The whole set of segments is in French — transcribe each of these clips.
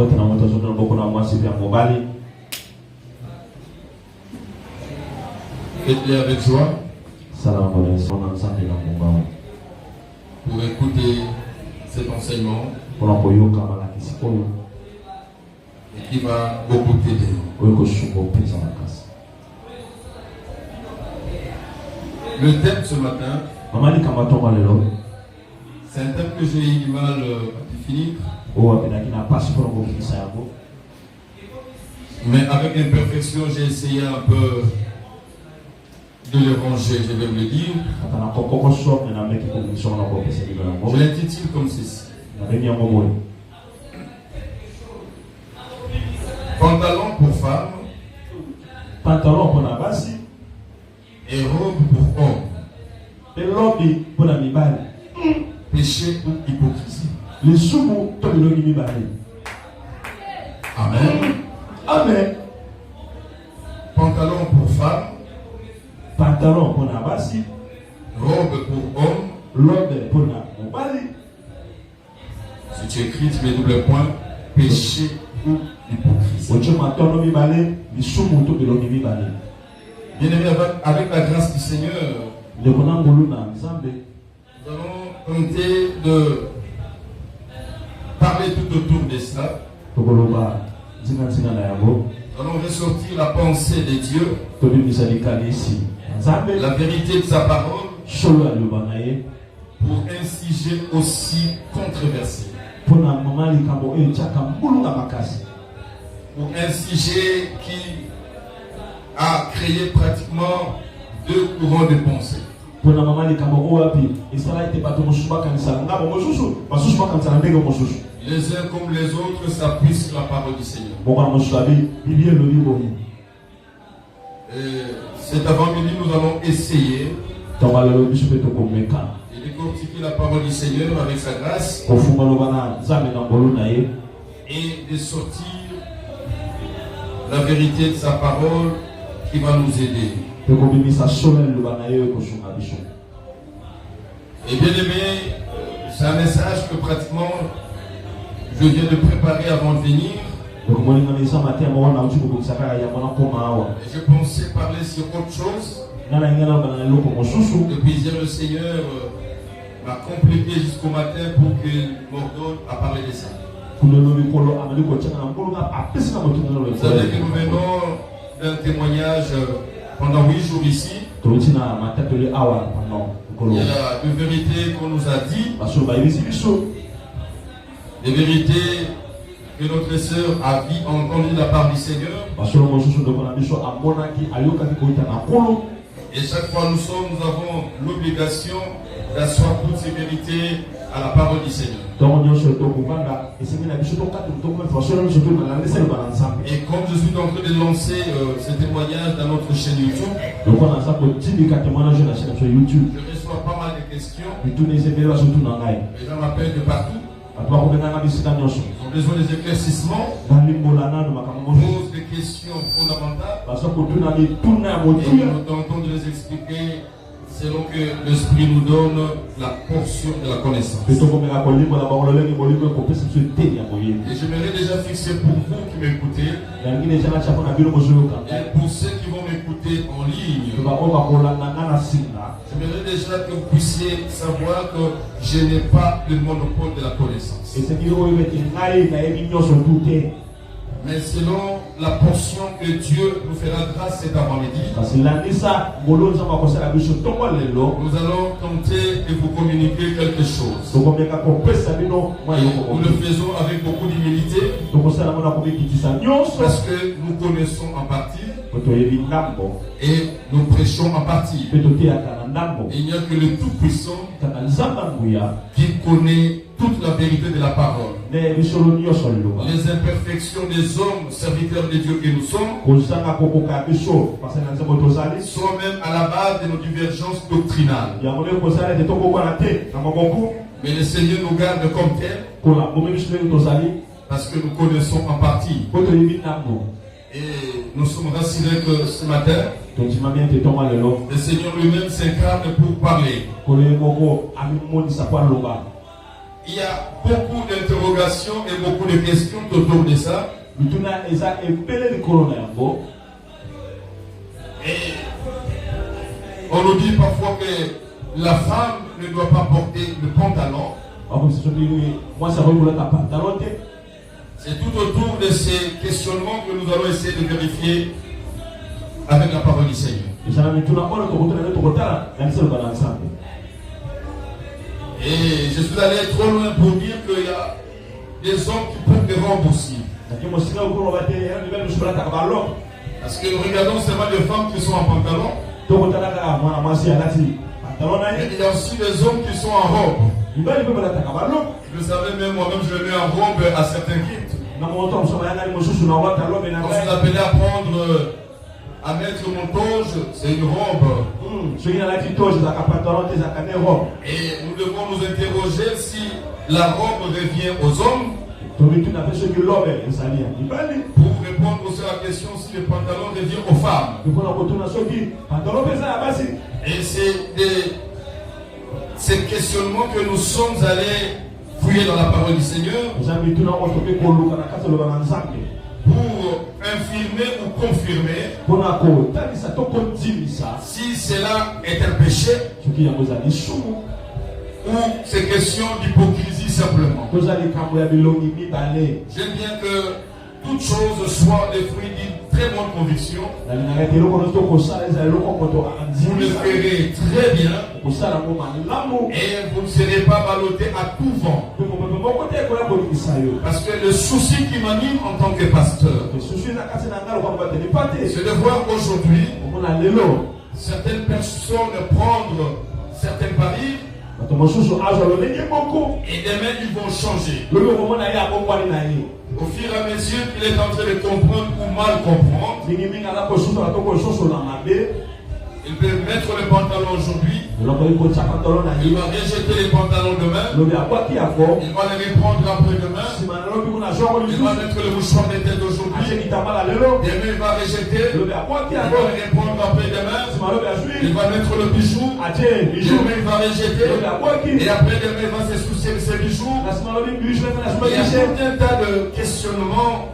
droite. Faites-les avec joie pour écouter cet enseignement et qui va beaucoup t'aider. Le thème ce matin, c'est un thème que j'ai eu du mal à définir. Mais avec imperfection, j'ai essayé un peu de le ranger, je vais me le dire. Je l'intitule comme ceci. Pantalon pour femme, pantalon pour la base et robe pour homme. Et robe pour la mibale. Péché ou hypocrisie. Les sous pour le mibale. Amen. Amen. Pantalon pour femme, pantalon pour la base, robe pour homme, robe pour la mibale. Si tu écris, tu mets double point, péché ou hypocrisie. Bien-aimé, avec la grâce du Seigneur, nous allons tenter de parler tout autour de cela. Nous allons ressortir la pensée de Dieu, la vérité de sa parole, pour un sujet aussi controversé. Pour un sujet qui a créé pratiquement deux courants de pensée. Les uns comme les autres s'appuient sur la parole du Seigneur. Et cet avant-midi, nous allons essayer de décortiquer la parole du Seigneur avec sa grâce et de sortir la vérité de sa parole qui va nous aider. Et bien aimé, c'est un message que pratiquement je viens de préparer avant de venir. Et je pensais parler sur autre chose. Depuis hier, le Seigneur m'a compliqué jusqu'au matin pour qu'il m'ordonne à parler de ça. Vous savez que nous venons d'un témoignage pendant 8 jours ici. Il y a une vérité qu'on nous a dit. Des vérités que notre sœur a entendues de la part du Seigneur. Et chaque fois nous avons l'obligation d'asseoir toutes ces vérités à la parole du Seigneur. Et comme je suis en train de lancer ce témoignage dans notre chaîne YouTube, je reçois pas mal de questions. Les gens m'appellent de partout. Ils ont besoin des éclaircissements, posent des questions fondamentales. Et nous tentons de les expliquer selon que l'Esprit nous donne la portion de la connaissance. Et j'aimerais déjà fixer pour vous qui m'écoutez, et pour ceux qui vont m'écouter en ligne, j'aimerais déjà que vous puissiez savoir que je n'ai pas le monopole de la connaissance. Mais selon la portion que Dieu nous fera grâce cet avant-midi, nous allons tenter de vous communiquer quelque chose. Nous le faisons avec beaucoup d'humilité, parce que nous connaissons en partie et nous prêchons en partie. Il n'y a que le Tout-Puissant qui connaît toute la vérité de la parole. Les imperfections des hommes, serviteurs de Dieu que nous sommes, sont même à la base de nos divergences doctrinales. Mais le Seigneur nous garde comme tels, parce que nous connaissons en partie. Et nous sommes rassurés que ce matin, le Seigneur lui-même s'incarne pour parler. il y a beaucoup d'interrogations et beaucoup de questions autour de ça. Et on nous dit parfois que la femme ne doit pas porter le pantalon. C'est tout autour de ces questionnements que nous allons essayer de vérifier avec la parole du Seigneur. Et je suis allé trop loin pour dire qu'il y a des hommes qui portent des robes aussi. Parce que nous regardons seulement des femmes qui sont en pantalon. Mais il y a aussi des hommes qui sont en robe. Vous savez, même moi-même, je le mets en robe à certains rites. On s'est appelé à prendre, à mettre mon toge, c'est une robe. Et nous devons nous interroger si la robe revient aux hommes. Pour répondre aussi à la question si le pantalon revient aux femmes. Et c'est ces questionnements que nous sommes allés fouiller dans la parole du Seigneur pour infirmer ou confirmer si cela est un péché ou c'est question d'hypocrisie simplement. J'aime bien que toutes choses soient des fruits d'une très bonne conviction. Vous le ferez très bien et vous ne serez pas ballotté à tout vent. Parce que le souci qui m'anime en tant que pasteur, c'est de voir aujourd'hui certaines personnes prendre certains paris et demain ils vont changer. Au fur et à mesure qu'il est en train de comprendre ou mal comprendre, il peut mettre le pantalon aujourd'hui, il va rejeter les pantalons demain, il va les reprendre après-demain, il va mettre le mouchoir de tête aujourd'hui, demain il va rejeter, il va les reprendre après-demain, il va mettre le bijou, demain il va rejeter, et après-demain il va se soucier de ses bijoux. Il y a tout un tas de questionnements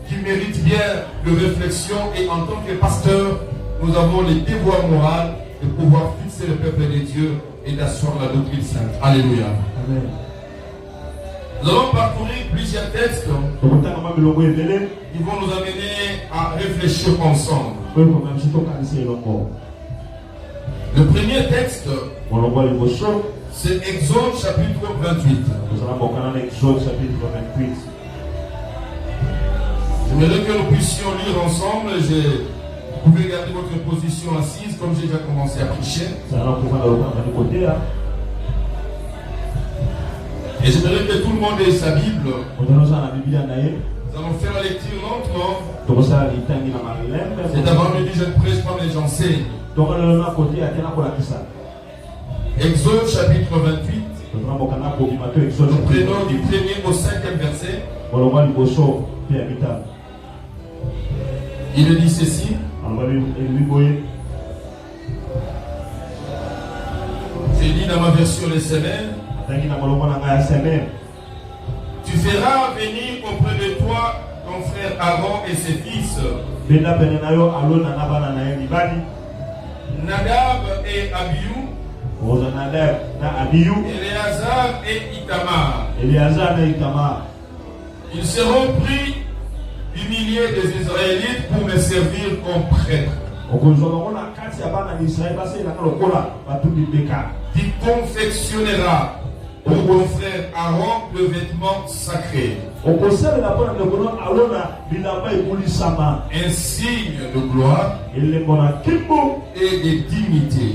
qui méritent bien de réflexion, et en tant que pasteur, nous avons les devoirs moraux de pouvoir fixer le peuple de Dieu et d'asseoir la doctrine sainte. Alléluia. Amen. Nous allons parcourir plusieurs textes qui vont nous amener à réfléchir ensemble. Le premier texte, c'est Exode chapitre 28. J'aimerais que nous puissions lire ensemble. Vous pouvez garder votre position assise comme j'ai déjà commencé à prêcher. Et j'aimerais que tout le monde ait sa Bible. Nous allons faire la lecture lentement. C'est avant-midi, je ne prêche pas, mais j'enseigne. Exode chapitre 28. Nous prenons du 1er au 5e verset. Il dit ceci. J'ai dit dans ma version les semaines. Tu feras venir auprès de toi ton frère Aaron et ses fils, Nadab et Abihu, Éléazar et Itamar. Ils seront pris du milieu des Israélites pour me servir comme prêtre. Tu confectionneras pour ton frère Aaron le vêtement sacré, un signe de gloire et de dignité.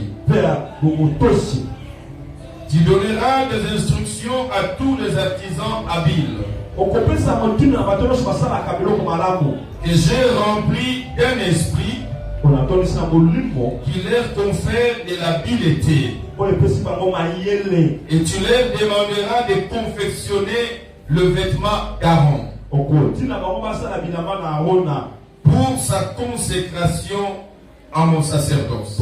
Tu donneras des instructions à tous les artisans habiles que j'ai rempli d'un esprit qui leur confère de l'habileté. Et tu leur demanderas de confectionner le vêtement d'Aaron pour sa consécration à mon sacerdoce.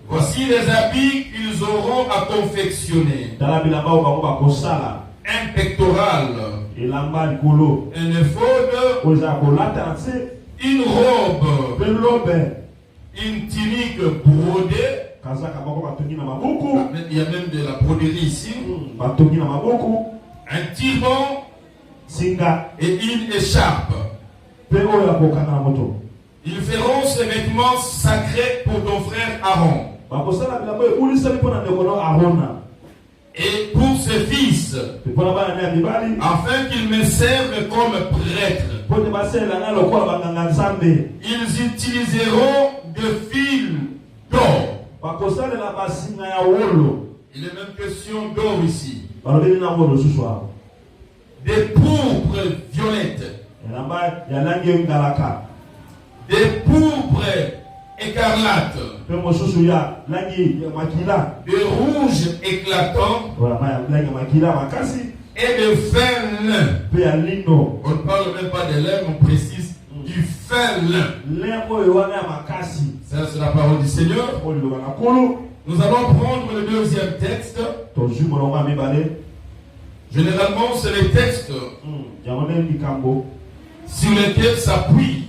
Voici les habits qu'ils ils auront à confectionner un pectoral, un éphod, une robe, une tunique brodée. Il y a même de la broderie ici. Un turban et une écharpe. Ils feront ces vêtements sacrés pour ton frère Aaron. Et pour ses fils, afin qu'ils me servent comme prêtres. Ils utiliseront de fils d'or. Il est même question d'or ici. Des pourpres violettes. Des pourpres écarlates. Des rouges éclatants. Et de fin lin. On ne parle même pas de lin, on précise du fin lin. Ça, c'est la parole du Seigneur. Nous allons prendre le deuxième texte. Généralement, c'est les textes sur lesquels s'appuie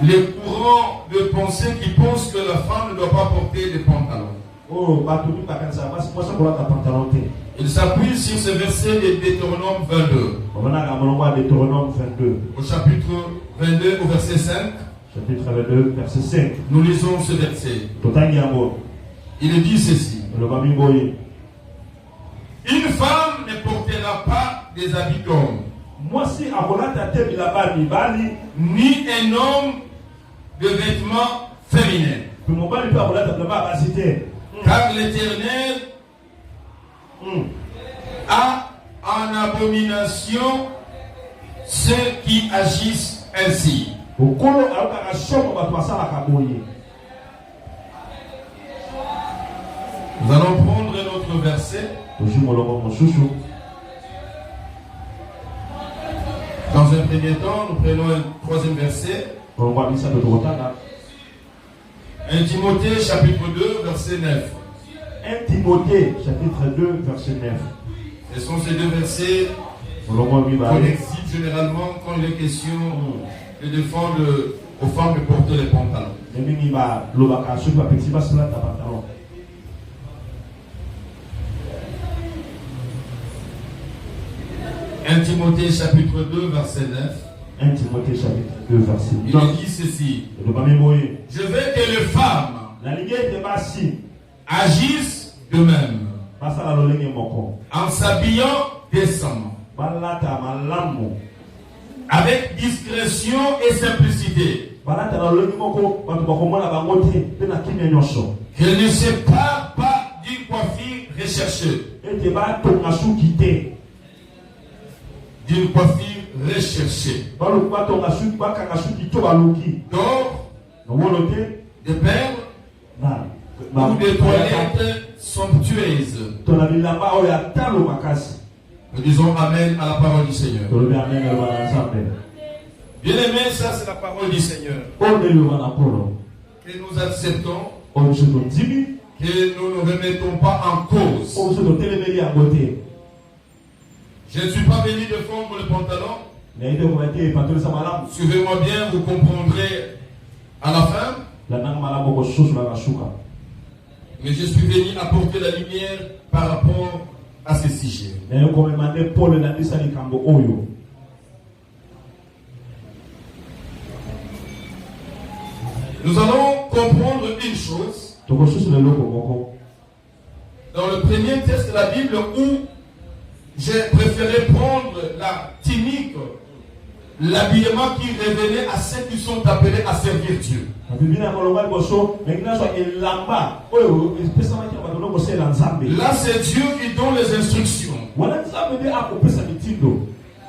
les courants de pensée qui pensent que la femme ne doit pas porter des pantalons. Il s'appuie sur ce verset de Deutéronome 22. Au chapitre 22, au verset 5. Chapitre 22, verset 5. Nous lisons ce verset. Il dit ceci. Une femme ne portera pas des habits d'homme, ni un homme de vêtements féminins. Car l'Éternel a en abomination ceux qui agissent ainsi. Nous allons prendre notre verset. Dans un premier temps, nous prenons un troisième verset. 1 Timothée chapitre 2 verset 9. 1 Timothée chapitre 2 verset 9. Ce sont ces deux versets qu'on excite généralement quand il est question de défendre aux femmes de porter les pantalons. 1 Timothée chapitre 2 verset 9. 1 Timothée chapitre 2 verset 9. Il dit ceci. Je veux que les femmes agissent de même, en s'habillant décemment, avec discrétion et simplicité, qu'elles ne se parent pas d'une coiffure recherchée, d'une coiffure recherchée, d'or, de perles ou de toilettes somptueuses. Nous disons Amen à la parole du Seigneur. Bien aimé, ça c'est la parole du Seigneur. Que nous acceptons, que nous ne remettons pas en cause. Je ne suis pas venu défendre le pantalon. Suivez-moi bien, vous comprendrez à la fin. Mais je suis venu apporter la lumière par rapport à ce sujet. Nous allons comprendre une chose. Dans le premier texte de la Bible où j'ai préféré prendre la tunique, l'habillement qui revenait à ceux qui sont appelés à servir Dieu. Là, c'est Dieu qui donne les instructions.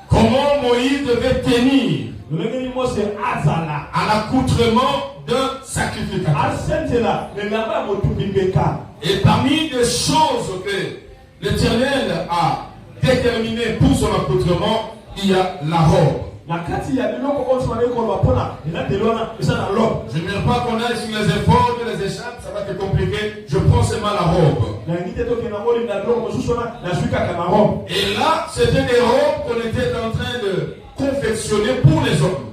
Comment Moïse devait tenir à l'accoutrement d'un sacrificateur. Et parmi les choses que l'Éternel a déterminées pour son accoutrement, il y a la robe. n'aimerais pas qu'on aille sur les efforts, les échappes, ça va te compliquer. Je prends seulement la robe. Et là, c'était des robes qu'on était en train de confectionner pour les hommes.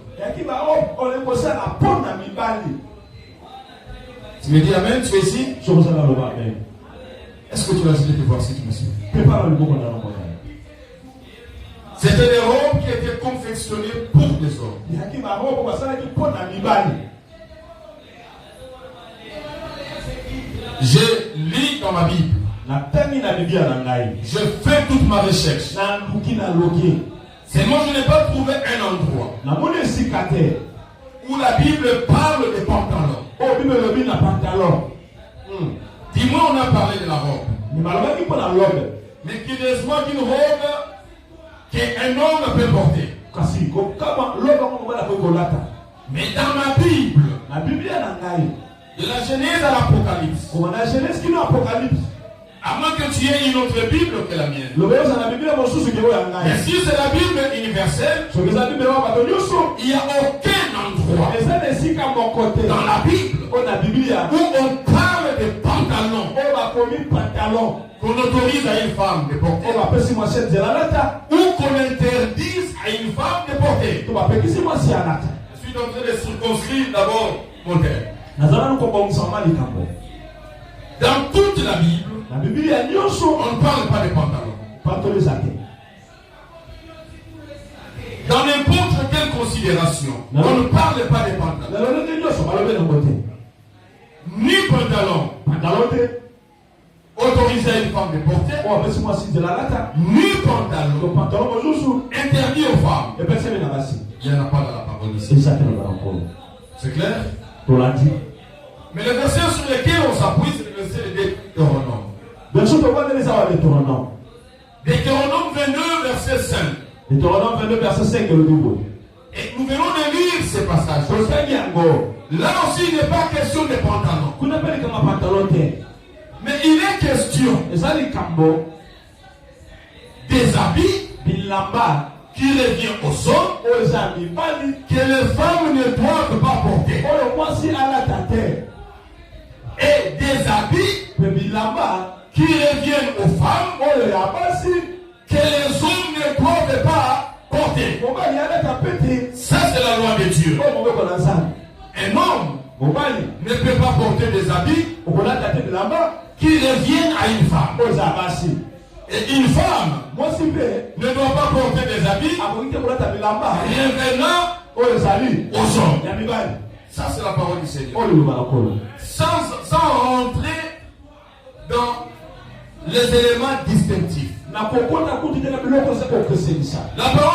Tu me dis amen, tu es ici? Est-ce que tu vas essayer de voir si tu me suis? C'était des robes qui étaient confectionnées pour les hommes. Je lis dans ma Bible. Je fais toute ma recherche. Seulement, je n'ai pas trouvé un endroit où la Bible parle des pantalons. Dis-moi, on a parlé de la robe. Mais curieusement, d'une robe qu'un homme peut porter. Mais dans ma Bible, de la Genèse à l'Apocalypse, à moins que tu aies une autre Bible que la mienne. Mais si c'est la Bible universelle, il n'y a aucun endroit dans la Bible où on parle de pantalons qu'on autorise à une femme de porter ou qu'on interdise à une femme de porter. Je suis en train de circonscrire d'abord mon terme. Dans toute la Bible, on ne parle pas de pantalons. Dans n'importe quelle considération, on ne parle pas de pantalons. Ni pantalon autorisé à une femme de porter, ni pantalon interdit aux femmes. Il n'y en a pas dans la parole ici. C'est clair? Mais le verset sur lequel on s'appuie, c'est le verset de Deutéronome. Deutéronome 22, verset 5. Et nous venons de lire ce passage. Là aussi, il n'est pas question de pantalons. Mais il est question des habits qui reviennent aux hommes que les femmes ne doivent pas porter. Et des habits qui reviennent aux femmes que les hommes ne doivent pas porter. Ça, c'est la loi de Dieu. Un homme ne peut pas porter des habits qui reviennent à une femme. Et une femme ne doit pas porter des habits revenant aux hommes. Ça, c'est la parole du Seigneur. Sans rentrer dans les éléments distinctifs. La parole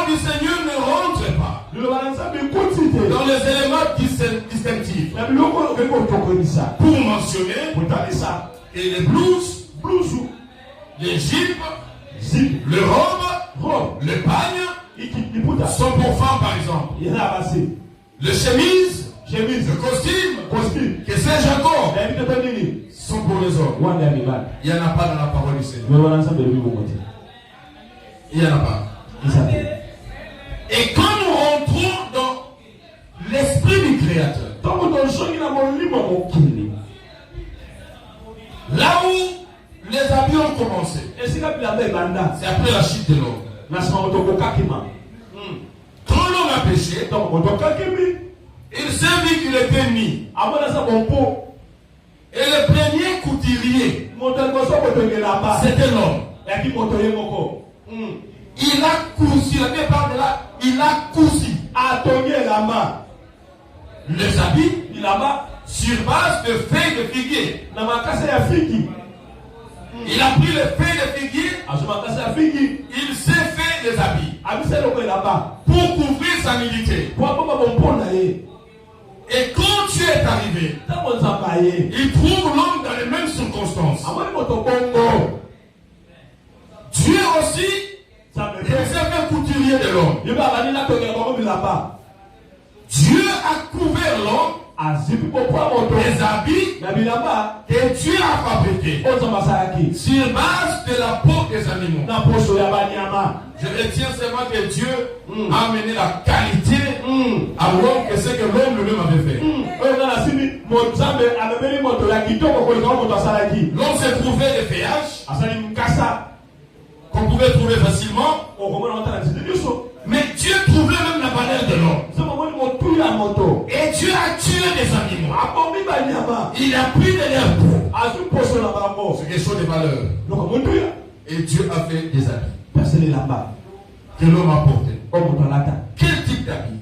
du Seigneur ne rentre pas dans les éléments distinctifs pour mentionner que les blouses, les jupes, le robe, le pagne sont pour femmes par exemple. Le chemise, le costume, que c'est Jacob, sont pour les hommes. Il n'y en a pas dans la parole du Seigneur. Il n'y en a pas. Et quand nous rentrons dans l'esprit du Créateur, là où les habits ont commencé, c'est après la chute de l'homme. Quand l'homme a péché, il s'est vu qu'il était mis. Et le premier couturier, c'était l'homme. Il a cousu, la Bible parle de là, il a cousu les habits sur base de feuilles de figuier. Il a pris les feuilles de figuier, il s'est fait des habits pour couvrir sa nudité. Et quand tu es arrivé, il trouve l'homme dans les mêmes circonstances. Dieu aussi, il s'est fait couturier de l'homme. Dieu a couvert l'homme des habits que Dieu a fabriqués sur base de la peau des animaux. Je retiens seulement que Dieu a amené la qualité à l'homme que ce que l'homme lui-même avait fait. L'homme s'est trouvé des feuillages qu'on pouvait trouver facilement. Mais Dieu trouvait même la valeur de l'homme. Et Dieu a tué des animaux. Il a pris de leur peau. C'est quelque chose de valeur. Et Dieu a fait des habits que l'homme a porté. Quel type d'habits?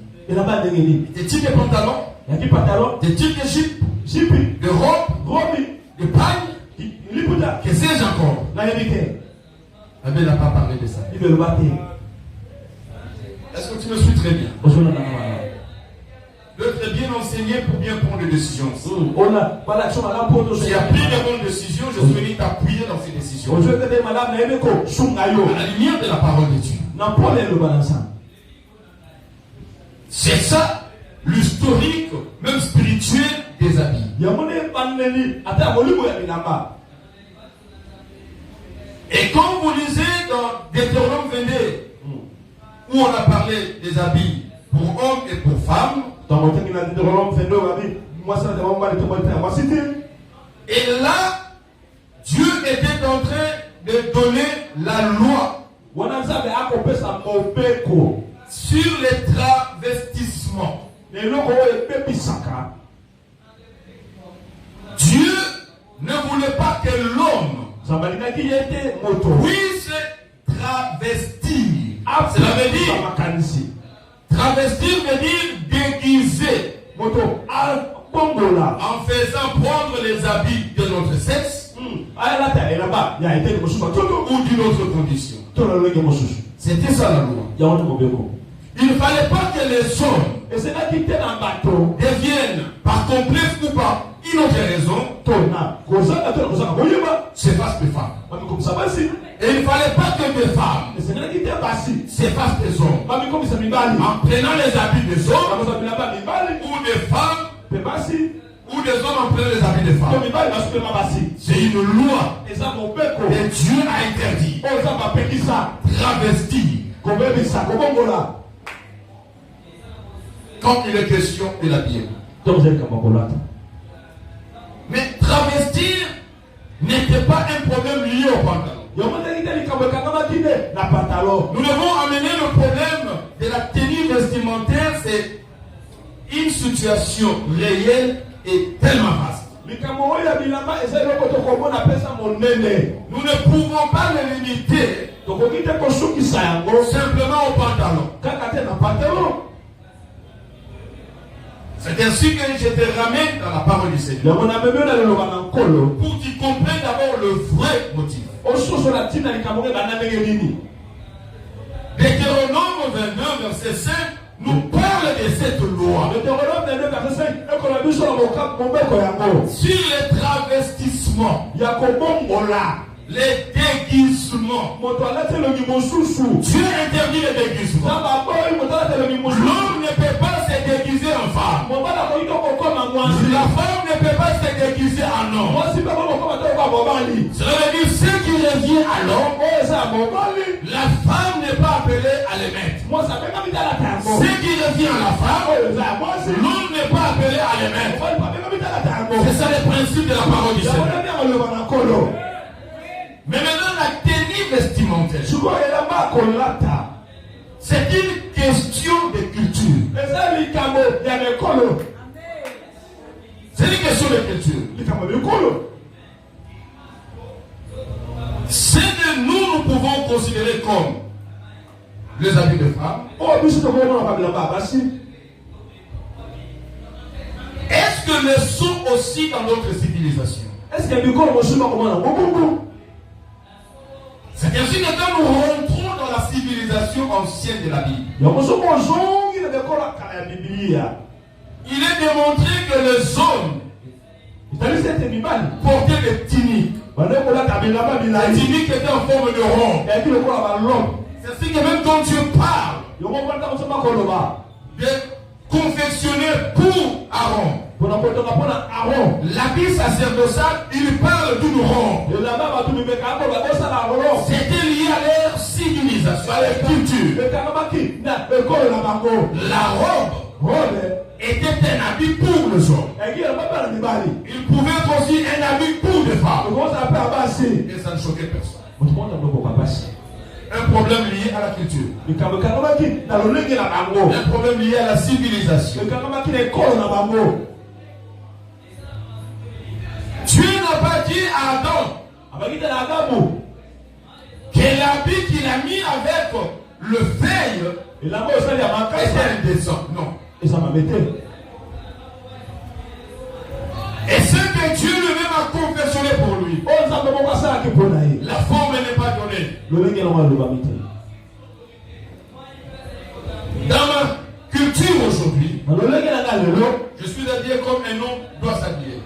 Des types de pantalons, des types de jupes, de robes, de pagnes. Que sais-je encore? La Bible n'a pas parlé de ça. Est-ce que tu me suis très bien? D'être bien enseigné pour bien prendre des décisions. Si tu as pris de bonnes décisions, je suis venu t'appuyer dans ces décisions. À la lumière de la parole de Dieu. C'est ça l'historique, même spirituel des habits. Et quand vous lisez dans Deutéronome 22, où on a parlé des habits pour hommes et pour femmes, et là, Dieu était en train de donner la loi sur les travestissements. Dieu ne voulait pas que l'homme puisse travestir. Cela veut dire, travestir veut dire déguiser. En faisant prendre les habits de notre sexe ou d'une autre condition. C'était ça la loi. Il ne fallait pas que les hommes deviennent par complexe ou par une autre raison s'effacent des femmes. Et il ne fallait pas que des femmes s'effacent des hommes en prenant les habits des hommes ou des femmes ou des hommes en prenant les habits des femmes. C'est une loi et Dieu a interdit travestir quand il est question de la Bible. Mais travestir n'était pas un problème lié au pantalon. Nous devons amener le problème de la tenue vestimentaire, c'est une situation réelle et tellement vaste. Nous ne pouvons pas le limiter simplement au pantalon. C'est ainsi que je te ramène dans la parole du Seigneur pour qu'ils comprennent d'abord le vrai motif. Deutéronome 22, verset 5 nous parle de cette loi sur les travestissements, les déguisements. Dieu interdit les déguisements. L'homme ne peut pas se déguiser en femme. La femme ne peut pas se déguiser en homme. Cela veut dire ce qui revient à l'homme, la femme n'est pas appelée à les mettre. Ce qui revient à la femme, l'homme n'est pas appelé à les mettre. C'est ça le principe de la parole du Seigneur. Mais maintenant, la tenue vestimentaire, c'est une question de culture. C'est une question de culture. Ce que nous pouvons considérer comme les habits de femmes, est-ce que le sont aussi dans notre civilisation? C'est ainsi que quand nous rentrons dans la civilisation ancienne de la Bible, il est démontré que les hommes portaient des tuniques. Les tuniques étaient en forme de rond. C'est ainsi que même quand Dieu parle de confectionner pour Aaron L'habit sacerdotal, il parle d'une robe. C'était lié à leur civilisation, à leur culture. La robe était un habit pour les hommes. Il pouvait être aussi un habit pour les femmes. Et ça ne choquait personne. Un problème lié à la culture. Un problème lié à la civilisation. Dieu n'a pas dit à Adam que l'habit qu'il a mis avec le veil était indécent. Non. Et ce que Dieu lui-même a confectionné pour lui, la forme n'est pas donnée. Dans ma culture aujourd'hui, je suis habillé comme un homme doit s'habiller.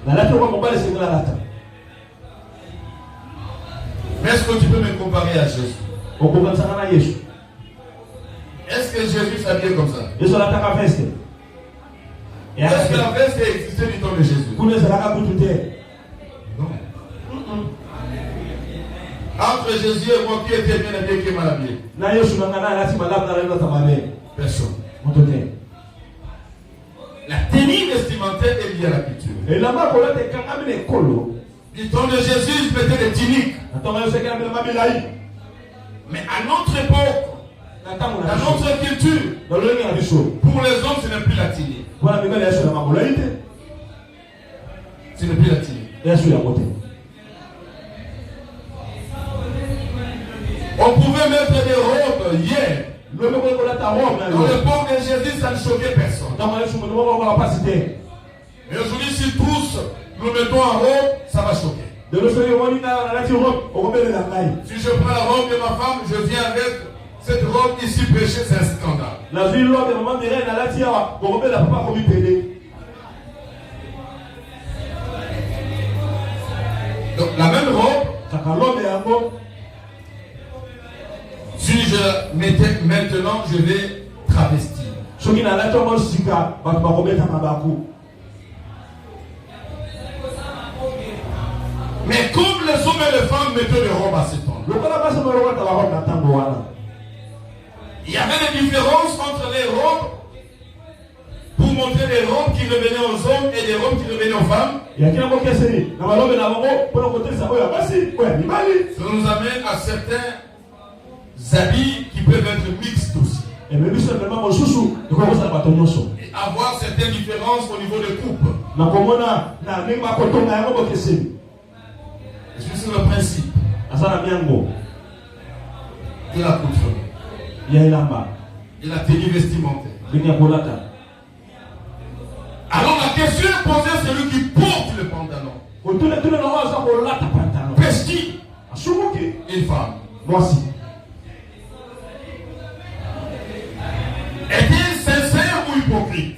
Mais est-ce que tu peux me comparer à Jésus? Est-ce que Jésus s'habillait comme ça? Est-ce que la veste existait du temps de Jésus? Non. Entre Jésus et moi, qui était bien habillé, qui est mal habillé? Personne. La tenue vestimentaire est liée à la culture. Du temps de Jésus, il mettait des tuniques. Mais à notre époque, dans notre culture, pour les hommes, ce n'est plus la tunique. Ce n'est plus la tunique. On pouvait mettre des robes hier. Dans l'époque de Jésus, ça ne choquait personne. Mais aujourd'hui, si tous nous mettons en robe, ça va choquer. Si je prends la robe de ma femme, je viens avec cette robe ici prêchée, c'est un scandale. Donc la même robe, si je mettais maintenant, je vais travestir. Mais comme les hommes et les femmes mettaient des robes à ce temps, il y avait des différences entre les robes pour montrer les robes qui revenaient aux hommes et des robes qui revenaient aux femmes. Ça nous amène à certains habits qui peuvent être mixtes aussi. Et avoir certaines différences au niveau des coupes. Je suis sur le principe de la couture et la tenue vestimentaire. Alors la question est posée à celui qui porte le pantalon. Qu'est-ce une femme? Est-il sincère ou hypocrite?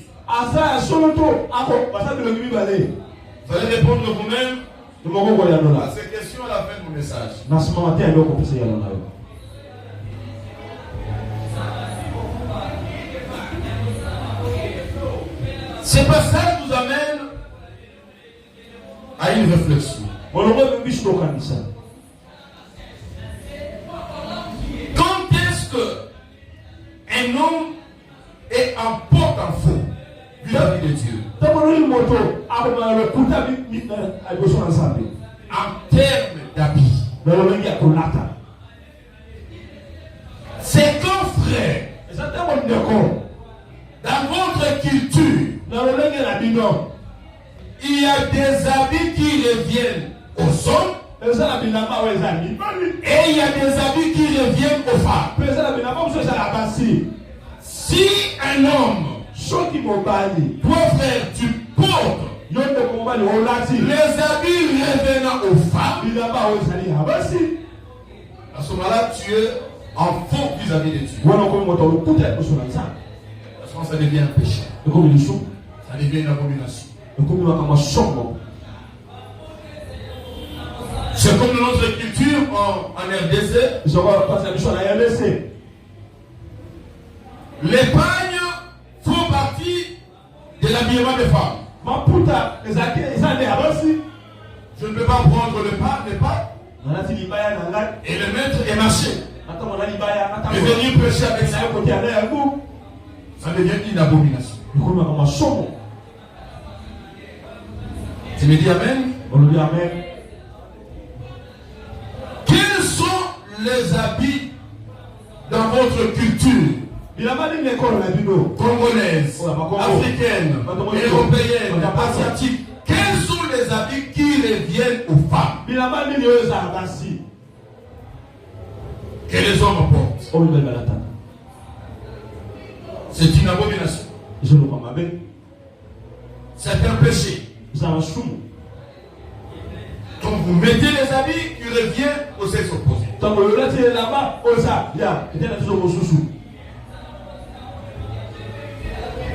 Vous allez répondre vous-même à ces questions à la fin de mon message. Ce passage nous amène à une réflexion. Quand est-ce que un homme est en porte-à-faux vis-à-vis de Dieu? En termes d'habits. C'est qu'un frère, dans votre culture, il y a des habits qui reviennent aux hommes et il y a des habits qui reviennent aux femmes. Si un homme, toi frère, tu portes les habits revenant aux femmes, à ce moment-là, tu es en faux vis-à-vis de Dieu. Parce que ça devient un péché. Ça devient une abomination. C'est comme dans notre culture en RDC. L'épargne font partie de l'habillement des femmes. Je ne peux pas prendre le pas et le mettre et marcher. Et venir prêcher avec ça. Ça devient une abomination. Tu me dis amen? On le dit amen. Quels sont les habits dans votre culture? Congolaise, africaine, européenne, asiatique. Quels sont les habits qui reviennent aux femmes? Que les hommes portent. C'est une abomination. C'est un péché. Donc vous mettez les habits qui reviennent au sexe opposé.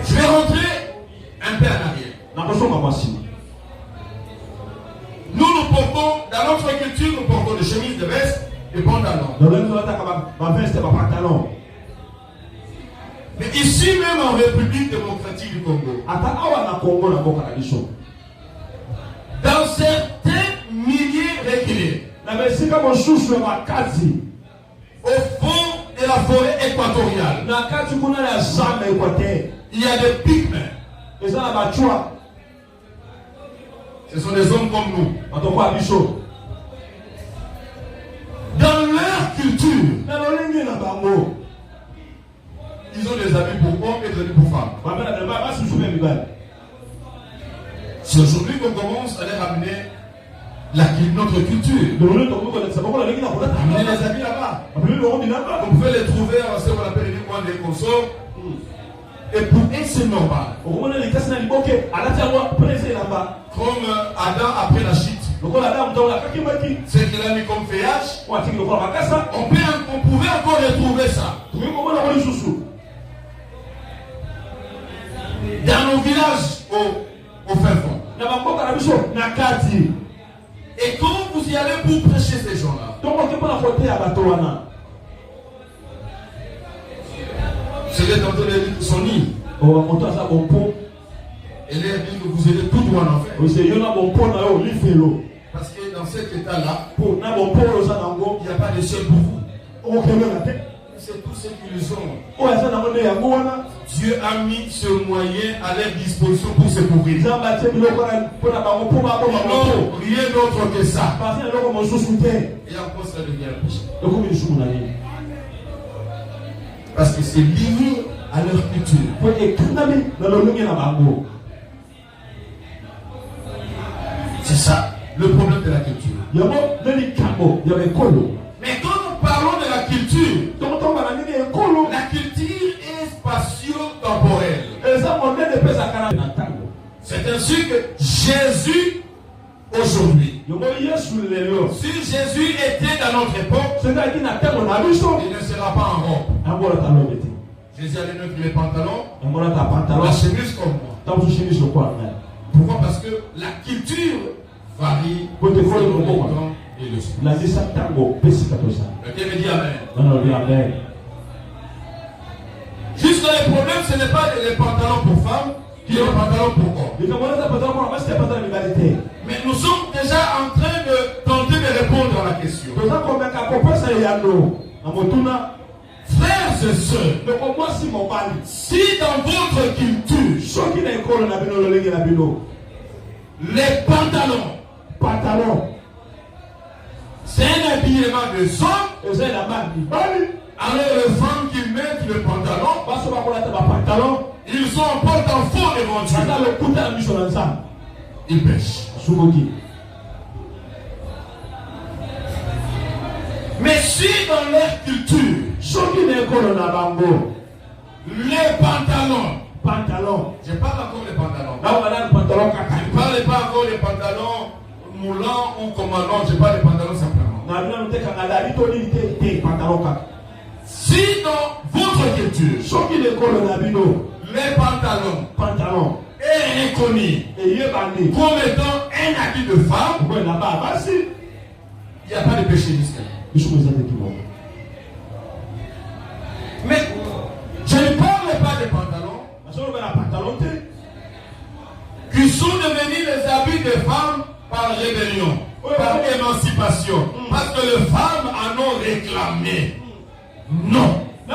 Je vais rentrer un peu en arrière. Nous portons, dans notre culture, nous portons des chemises, des vestes, des pantalons. Mais ici même en République démocratique du Congo, dans certains milliers reculés, au fond de la forêt équatoriale, il y a des pygmées. Ce sont des hommes comme nous. Dans leur culture, ils ont des habits pour hommes et des habits pour femmes. C'est aujourd'hui qu'on commence à les ramener notre culture. Amener les habits là-bas. On peut les trouver à ce qu'on appelle les coins des consorts. Et pour eux, c'est normal. Comme Adam après la chute. Ce qu'il a mis comme feuillage, on pouvait encore retrouver ça. Dans nos villages au fin fond. Et quand vous y allez pour prêcher ces gens-là, c'est tantôt les livres son nid. Et les dit que vous allez tout droit en enfer. Parce que dans cet état-là, il n'y a pas de ciel pour vous. C'est tout ce qu'ils ont. Dieu a mis ce moyen à leur disposition pour se couvrir. Non, rien d'autre que ça. Et encore ça devient un péché. Parce que c'est lié à leur culture. C'est ça, le problème de la culture. Mais quand nous parlons de la culture est spatio-temporelle. C'est ainsi que Jésus aujourd'hui, si Jésus était dans notre époque, il ne sera pas en robe. Jésus allait mettre les pantalons, la chemise comme moi. Pourquoi? Parce que la culture varie et le son. Quelqu'un me dit amen. Juste le problème, ce n'est pas les pantalons pour femmes, qui sont les pantalons pour hommes. Mais nous sommes déjà en train de tenter de répondre à la question. Frères et sœurs, si dans votre culture, les pantalons, c'est un habillement de hommes, alors les femmes qui mettent le pantalon, ils sont en porte-à-faux devant Dieu. Ils pêchent. Mais si dans leur culture, les pantalons, je parle encore des pantalons. Je ne parle pas encore des pantalons moulants ou commandants, je parle des pantalons simplement. Si dans votre culture, les pantalons est reconnu comme étant un habit de femme, il n'y a pas de péché jusqu'à. Mais je ne parle pas des pantalons qui sont devenus l'émancipation parce que les femmes en ont réclamé. Non. Je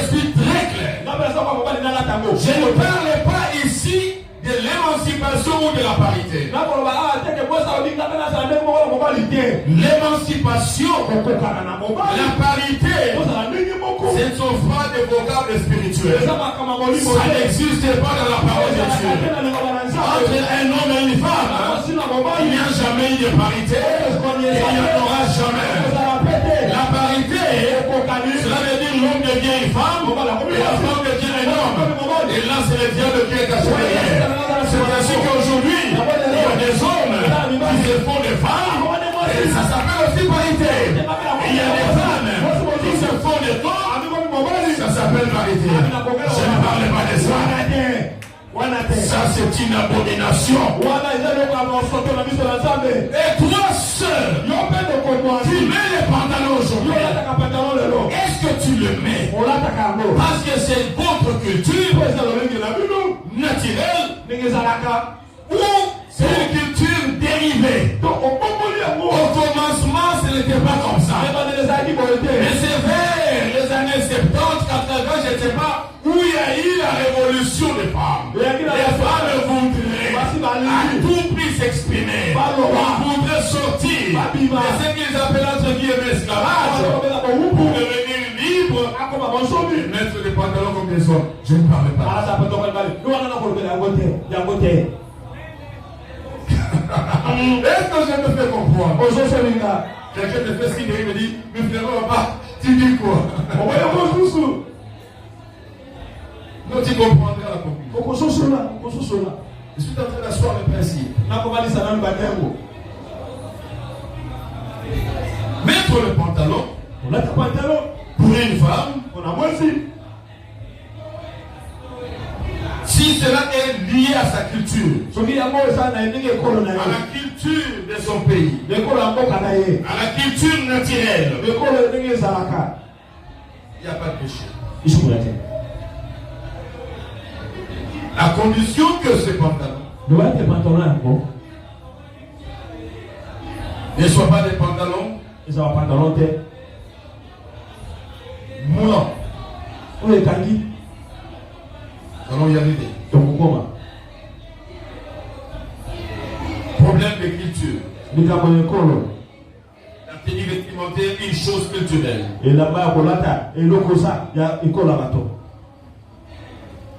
suis très clair. Je ne parle pas ici de l'émancipation ou de la parité. L'émancipation, la parité, ce ne sont pas des vocables spirituels. Ça n'existe pas dans la parole de Dieu. Entre un homme et une femme, il n'y a jamais eu de parité et il n'y en aura jamais. La parité, cela veut dire l'homme devient une femme et la femme devient un homme. Et là, c'est le diable qui est caché derrière. C'est ainsi qu'aujourd'hui, il y a des hommes qui se font des femmes et ça s'appelle aussi parité. Et il y a des femmes qui se font des hommes, ça s'appelle parité. Je ne parle pas de ça. Ça, c'est une abomination. Et toi seul, tu mets les pantalons aujourd'hui. Est-ce que tu le mets parce que c'est votre culture naturelle ou c'est une culture dérivée? Au commencement, ce n'était pas comme ça. Mais c'est vers les années 70, 80, je ne sais pas, où il y a eu la révolution des femmes. Les femmes voudraient à tout prix s'exprimer. Elles voudraient sortir de ce qu'ils appellent entre guillemets l'esclavage pour devenir libres, mettre des pantalons comme des hommes. Je ne parle pas. Est-ce que je me fais comprendre? Quelqu'un me fait signe et il me dit, mais finalement, papa, tu dis quoi? Non, tu comprendras la conclusion. Je suis en train d'asseoir le principe. Mettre le pantalon pour une femme, si cela est lié à sa culture, à la culture de son pays, à la culture naturelle, il n'y a pas de péché. À condition que ce pantalon ne soit pas des pantalons moulants. Allons y arriver. Problème de culture. La tenue vestimentaire est une chose culturelle.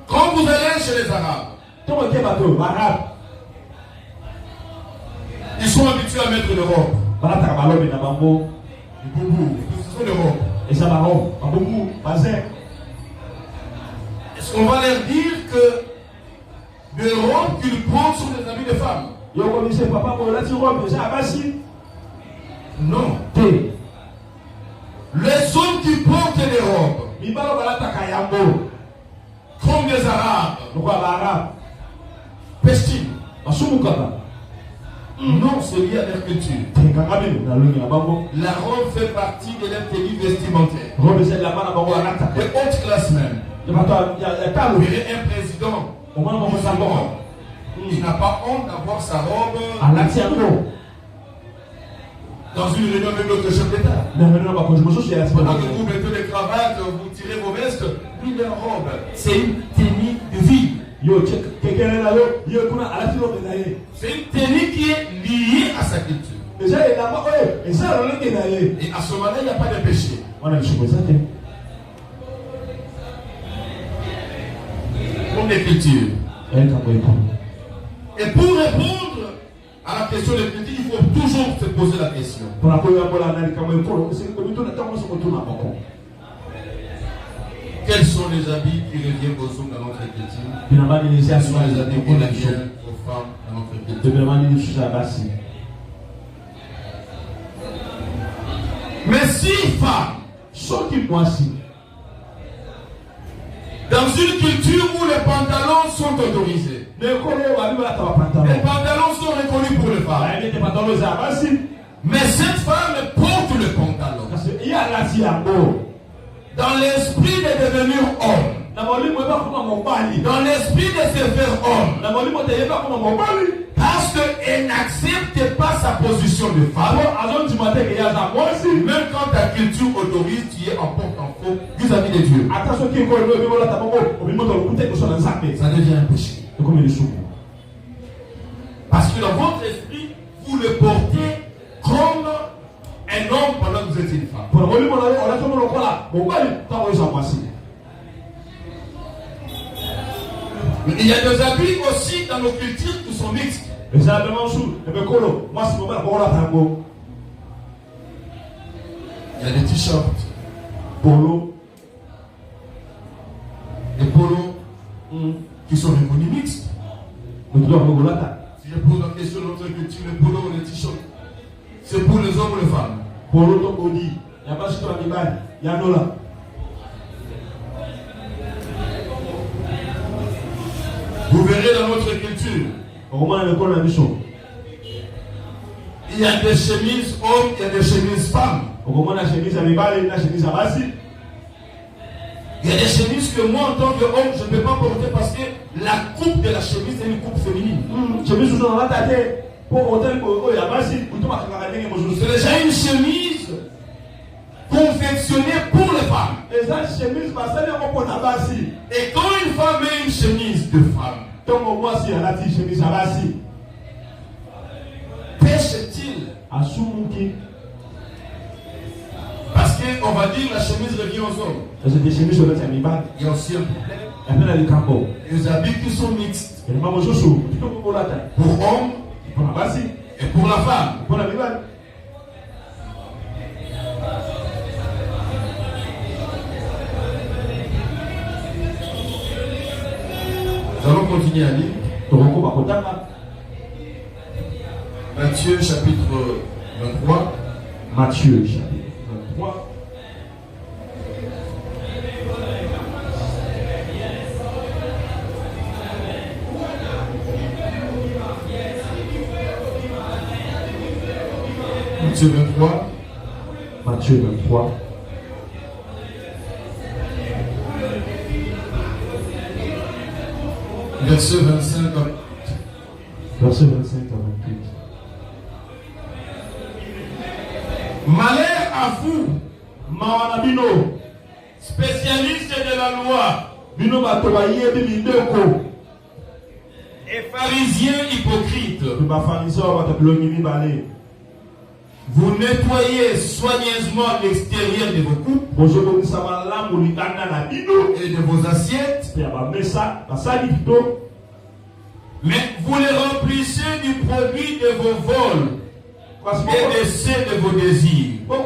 Quand vous allez chez les Arabes, ils sont habitués à mettre des robes. Du boubou, ce sont des robes. Est-ce qu'on va leur dire que les robes qu'ils portent sont des habits de femmes? Non. Les hommes qui portent des robes, comme des Arabes, pêchent-ils? Non, c'est lié à leur culture. La robe fait partie de leur tenue vestimentaire. De haute classe même. Vous verrez un président il n'a pas honte d'avoir sa robe dans une réunion avec notre chef d'État. Pendant que vous mettez des cravates, vous tirez vos vestes, lui leur robe, c'est une tenue de vie. C'est une tenue qui est liée à sa culture. Et à ce moment-là, il n'y a pas de péché. Comme des cultures. Et pour répondre à la question de culture, il faut toujours se poser la question. Quels sont les habits qui reviennent aux hommes dans notre culture? Quels sont les habits qui reviennent aux femmes dans notre culture? Mais si femmes, dans une culture où les pantalons sont autorisés, les pantalons sont reconnus pour les femmes, mais cette femme porte le pantalon dans l'esprit de devenir homme, dans l'esprit de se faire homme, Parce qu'elle n'accepte pas sa position de femme. Même quand ta culture autorise, tu es en porte-en-faux vis-à-vis de Dieu. Ça devient un péché. Parce que dans votre esprit, vous le portez comme un homme pendant que vous êtes une femme. Mais il y a des habits aussi dans nos cultures qui sont mixtes. Il y a des t-shirts, polo, des polos qui sont reconnus mixtes. Si je pose la question de notre culture, les polos ou les t-shirts, c'est pour les hommes ou les femmes? Vous verrez dans notre culture, il y a des chemises hommes, il y a des chemises femmes. Il y a des chemises que moi, en tant qu'homme, je ne peux pas porter parce que la coupe de la chemise est une coupe féminine. C'est déjà une chemise confectionnée pour les femmes. Et quand une femme met une chemise de femme, pêche-t-il? Parce qu'on va dire la chemise revient aux hommes. Il y a aussi un problème. Les habits qui sont mixtes. Pour hommes et pour la femme. Nous allons continuer à lire. Matthieu chapitre 23. Matthieu chapitre 23. Matthieu 23. Matthieu 23. Verset 25 à 28. Malheur à vous, spécialistes de la loi et pharisiens hypocrites. Vous nettoyez soigneusement l'extérieur de vos coupes et de vos assiettes, mais vous les remplissez du produit de vos vols et de ceux de vos désirs. Vos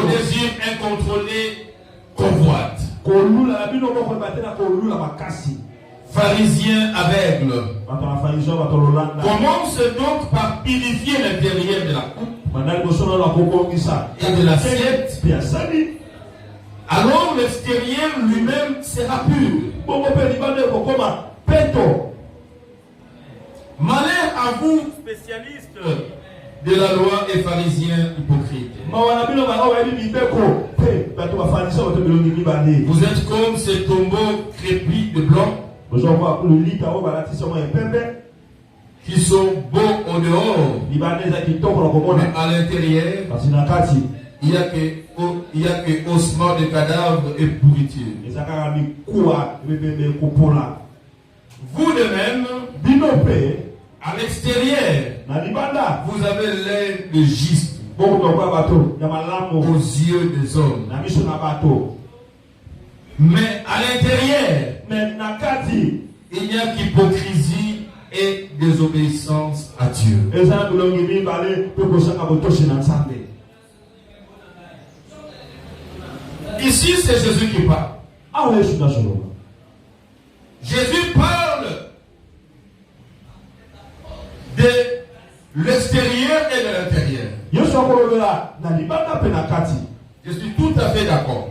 désirs incontrôlés convoitent. Pharisiens aveugles, commence donc par purifier l'intérieur de la coupe et de l'assiette. Alors l'extérieur lui-même sera pur. Malheur à vous, spécialistes de la loi et pharisiens hypocrites. Vous êtes comme ces tombeaux crépus de blanc qui sont beaux au dehors, mais à l'intérieur, il n'y a que ossements de cadavres et pourriture. Vous de même, à l'extérieur, vous avez l'air de giste aux yeux des hommes. Mais à l'intérieur, il n'y a qu'hypocrisie et désobéissance à Dieu. Ici, c'est Jésus qui parle. Jésus parle de l'extérieur et de l'intérieur. Je suis tout à fait d'accord.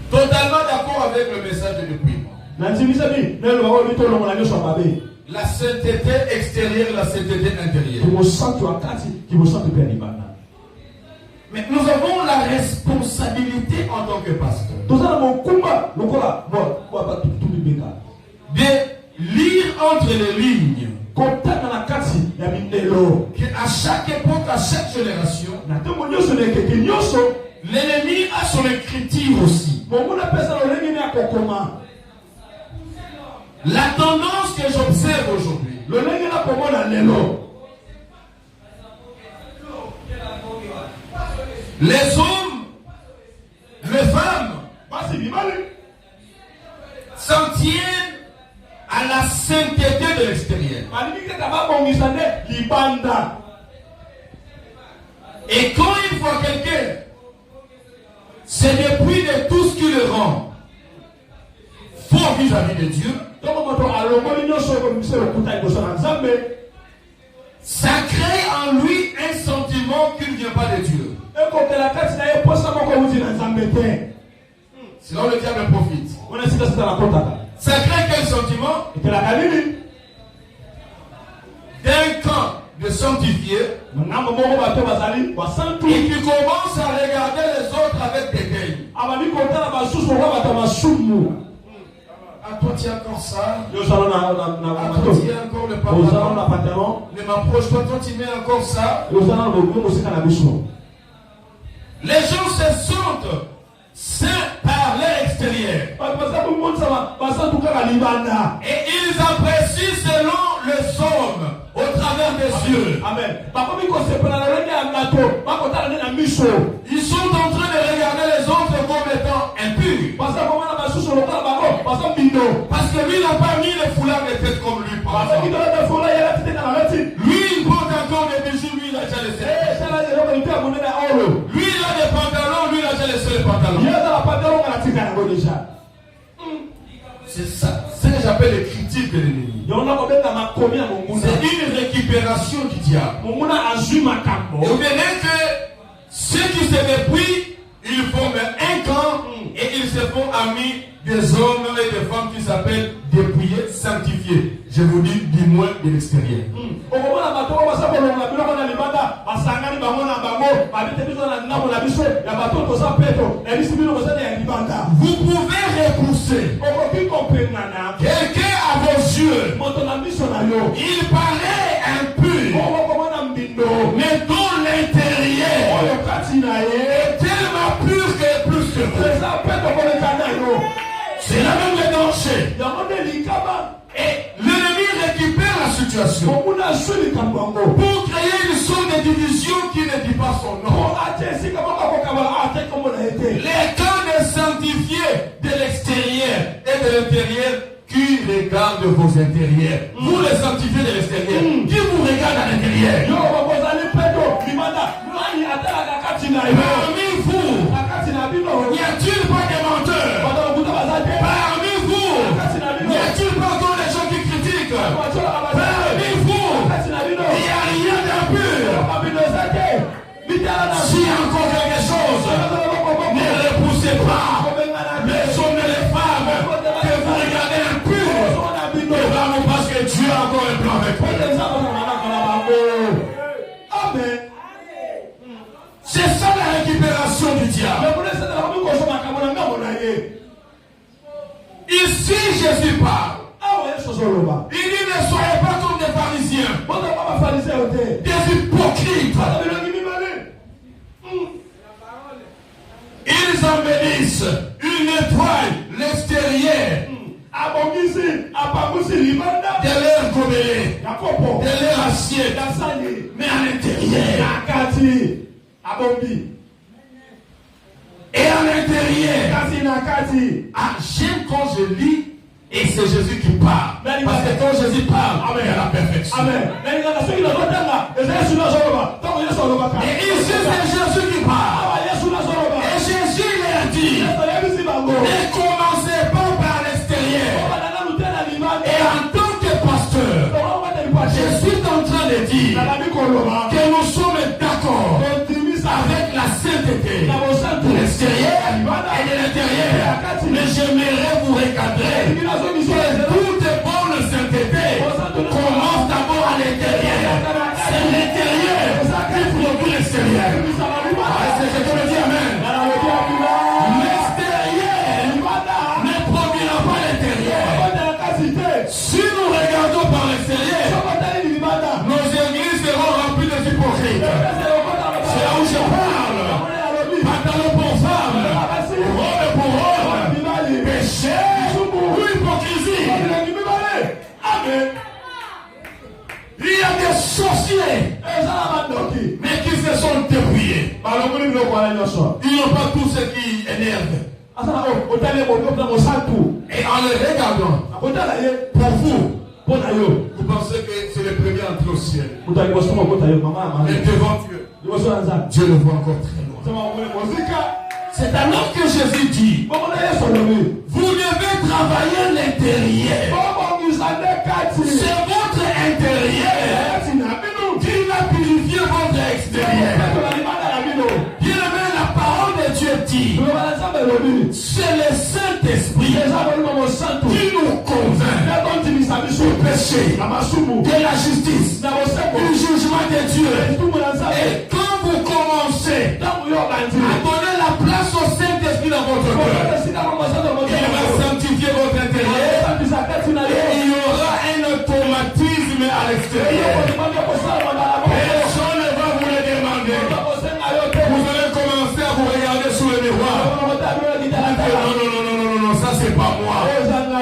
Totalement d'accord avec le message de depuis moi. La sainteté extérieure, la sainteté intérieure. Mais nous avons la responsabilité en tant que pasteur de lire entre les lignes. Qu'à chaque époque, à chaque génération, l'ennemi a son écriture aussi. La tendance que j'observe aujourd'hui, les hommes, les femmes s'en tiennent à la sainteté de l'extérieur. Et quand il voit quelqu'un se dépouille de tout ce qui le rend faux vis-à-vis de Dieu, ça crée en lui un sentiment qu'il ne vient pas de Dieu. C'est là où le diable profite. Ça crée quel sentiment? D'un camp de sanctifiés et qui commence à regarder les autres avec dédain. À toi tu as encore ça. À toi tu as encore le pantalon. Ne m'approche pas, toi tu mets encore ça. Les gens se sentent saints par l'extérieur. Et ils apprécient selon le somme au travers des yeux. Amen. Ils sont en train de regarder les autres comme étant impurs. Parce que lui n'a pas mis le foulard de tête comme lui. Lui il porte encore des bijoux, lui il a déjà laissé. Lui il a des pantalons, lui il a déjà laissé les pantalons. C'est ça, c'est ce que j'appelle les critiques de l'ennemi. C'est une récupération du diable. Et vous verrez que ceux qui se dépouillent, ils forment un camp et ils se font amis des hommes et des femmes qui s'appellent dépouillés, sanctifiés. Je vous dis du moins de l'extérieur. Vous pouvez repousser quelqu'un à vos yeux. Il paraît impur, mais dans l'intérieur est tellement pur que plus que vous. C'est la même le danger. Et l'ennemi récupère la situation pour créer une sorte de division qui ne dit pas son nom. Les cas de sanctifiés de l'extérieur et de l'intérieur qui regardent vos intérieurs. Vous les sanctifiés de l'extérieur, qui vous regarde à l'intérieur. Parmi vous, n'y a-t-il pas de menteurs? Parmi vous, n'y a-t-il pas encore des gens qui critiquent? Parmi vous, il n'y a rien d'impur. S'il y a encore quelque chose, ne repoussez pas les hommes et les femmes que vous regardez impurs. Parce que Dieu a encore un plan avec vous. Amen. C'est ça la récupération du diable. Ici Jésus parle. Il dit ne soyez pas comme des pharisiens, des hypocrites. Ils embellissent, ils nettoient l'extérieur de leur gobelet, de leur assiette, mais à l'intérieur. Et à l'intérieur, j'aime quand je lis et c'est Jésus qui parle. Parce que quand Jésus parle, il y a la perfection. Et ici c'est Jésus qui parle. Et Jésus leur dit, ne commencez pas par l'extérieur. Et en tant que pasteur, je suis en train de dire que nous sommes d'accord avec la sainteté de l'extérieur et de l'intérieur. Mais j'aimerais vous recadrer que toute bonne sainteté commence d'abord à l'intérieur. C'est l'intérieur qui produit l'extérieur. C'est hypocrite. C'est là où je parle. Pantalon pour femme, robe pour homme, péché ou hypocrisie. Amen. Il y a des sorciers, mais qui se sont débrouillés. Ils n'ont pas tout ce qui énerve. Et en les regardant, pour vous, vous pensez que c'est le premier entré au ciel. Mais devant Dieu, Dieu le voit encore très loin. C'est alors que Jésus dit, vous devez travailler l'intérieur. C'est votre intérieur qui va purifier votre extérieur. Bien-aimé, la parole de Dieu dit, c'est le Saint-Esprit qui nous convainc du péché, de la justice, du jugement de Dieu. Et quand vous commencez à donner la place au Saint-Esprit dans votre cœur, il va sanctifier votre intérieur. Et il y aura un automatisme à l'extérieur. Personne ne va vous le demander. Vous allez commencer à vous regarder sous le miroir. Non, ça c'est pas moi.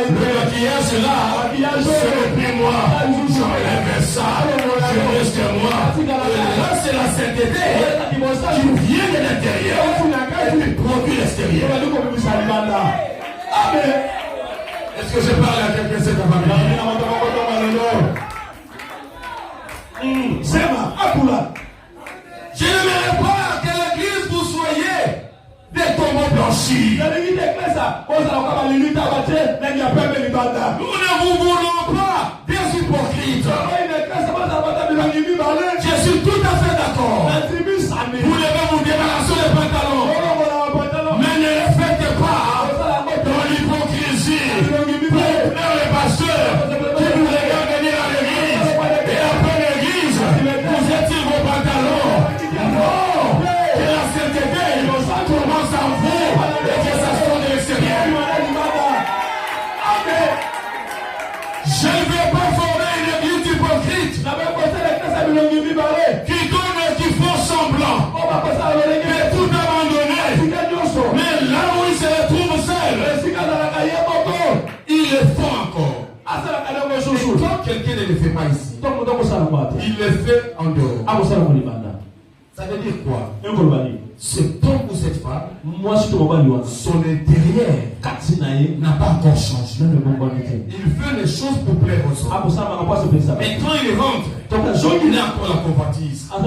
Le maquillage là, ce n'est plus moi. J'enlève ça, je reste moi. Là c'est la sainteté qui vient de l'intérieur et qui produit l'extérieur. Amen. Est-ce que je parle à quelqu'un de cette famille? Je n'aimerais pas que l'église vous soyez des tombeaux blanchis. Nous ne vous voulons pas des hypocrites. Je suis tout à fait d'accord. Vous devez vous débarrasser des pantalons. Mais ne les faites pas dans l'hypocrisie. Les pasteurs qui vous regardent venir à l'église et après l'église, vous étirez vos pantalons. Non, que la sainteté commence en vous et que ça soit de l'extérieur. Amen. Je ne vais pas former une église hypocrite qui donne et qui font semblant, mais tout abandonné. Mais là où ils se retrouvent seuls, ils le font encore. Et quand quelqu'un ne le fait pas ici, il le fait en dehors. Ça veut dire quoi? Cet homme ou cette femme, son intérieur n'a pas encore changé. Il fait les choses pour plaire aux autres. Mais quand il rentre, il a encore la convoitise. Non,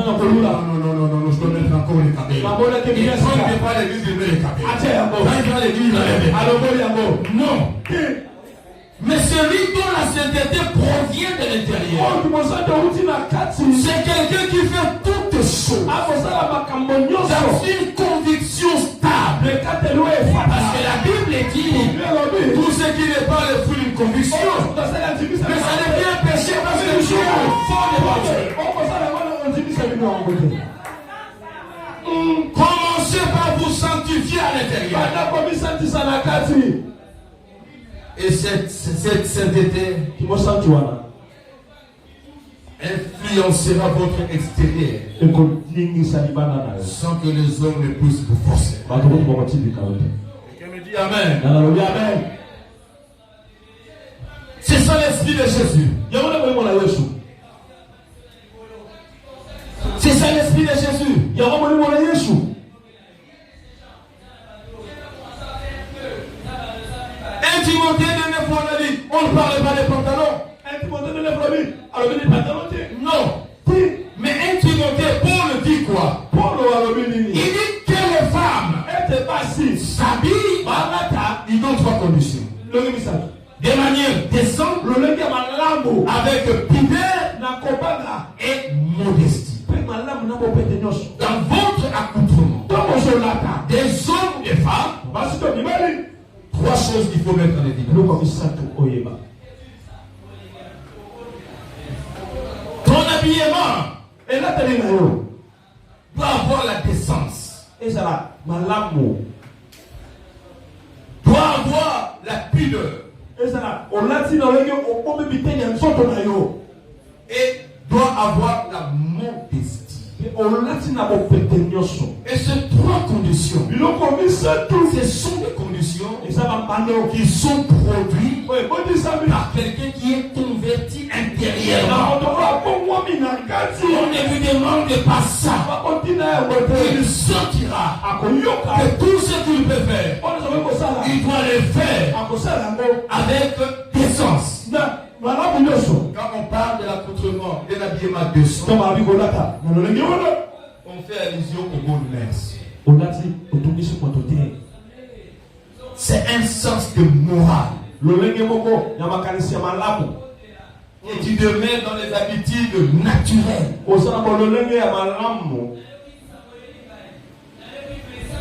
je dois mettre encore les cabines. Et quand il n'est pas à l'église, il met les cabines. Quand il va à l'église, il met les cabines. Non. Mais celui dont la sainteté provient de l'intérieur, c'est quelqu'un qui fait toutes choses dans une conviction stable. Parce que la Bible dit tout ce qui n'est pas le fruit d'une conviction, mais ça devient péché parce que je suis fort de Dieu. Commencez par vous sanctifier à l'intérieur. Et cette sainteté influencera votre extérieur sans que les hommes ne puissent vous forcer. Quelqu'un me dit Amen. C'est ça l'esprit de Jésus. C'est ça l'esprit de Jésus. Timothée de 9 on a dit, on ne parle pas des pantalons. Non. Mais 1 Timothée, Paul dit quoi? Il dit que les femmes s'habillent, ils ont 3 conditions. De manière décente, avec pudeur et modestie. Dans votre accoutrement, des hommes et des femmes, 3 choses qu'il faut mettre en évidence. Ton habillement doit avoir la décence. Doit avoir la pudeur. Et doit avoir la modestie. Et ces trois conditions, ce sont des conditions qui sont produites par quelqu'un qui est converti intérieurement. On ne lui demande pas ça. Il sentira que tout ce qu'il peut faire, il doit le faire avec décence. Quand on parle de l'accoutrement, de l'habillement de son, on fait allusion au mot messe. C'est un sens de morale. Et tu te mets dans les habitudes naturelles.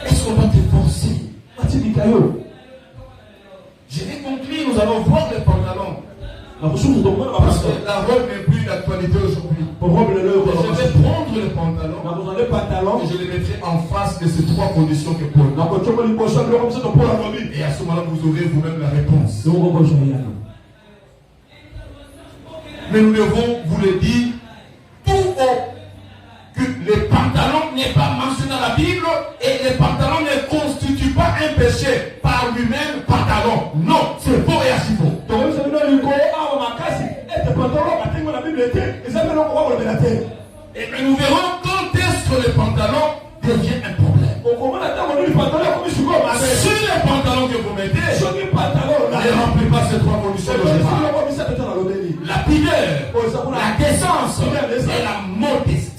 Est-ce qu'on va te forcer? Je vais conclure, nous allons voir les pantalons. Parce que la robe n'est plus d'actualité aujourd'hui. Je vais prendre le pantalon et je les mettrai en face de ces trois conditions que Paul. Et à ce moment-là, vous aurez vous-même la réponse. Mais nous devons vous le dire que le pantalon n'est pas mentionné dans la Bible et le pantalon ne constitue pas un péché par lui-même. Pantalon, non, c'est faux et archi faux. Et bien nous verrons quand est-ce que le pantalon devient un problème. Si le pantalon que vous mettez ne remplit pas ces trois conditions, la pudeur, la décence et la modestie.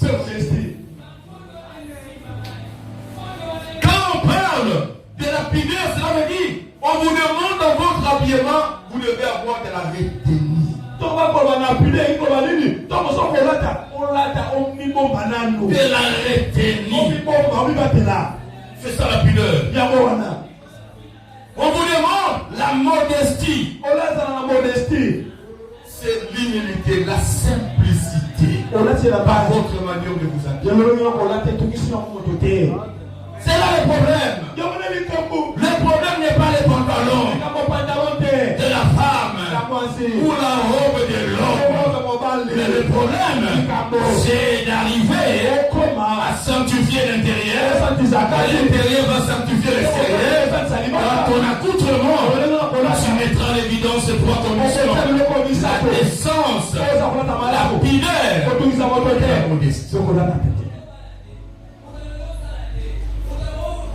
Quand on parle de la pudeur, cela veut dire on vous demande dans votre habillement, vous devez avoir de la retenue. De la retenue. C'est ça la pudeur. On vous demande la modestie. C'est l'humilité, la simplicité. Par votre manière de vous habiller. C'est là le problème. Le problème n'est pas les pantalons de la femme ou la robe de l'homme. Mais le problème, c'est d'arriver à sanctifier l'intérieur. L'intérieur va sanctifier l'extérieur. Dans ton accoutrement, tu mettras en évidence ces trois conditions. La décence, la pudeur, la modestie.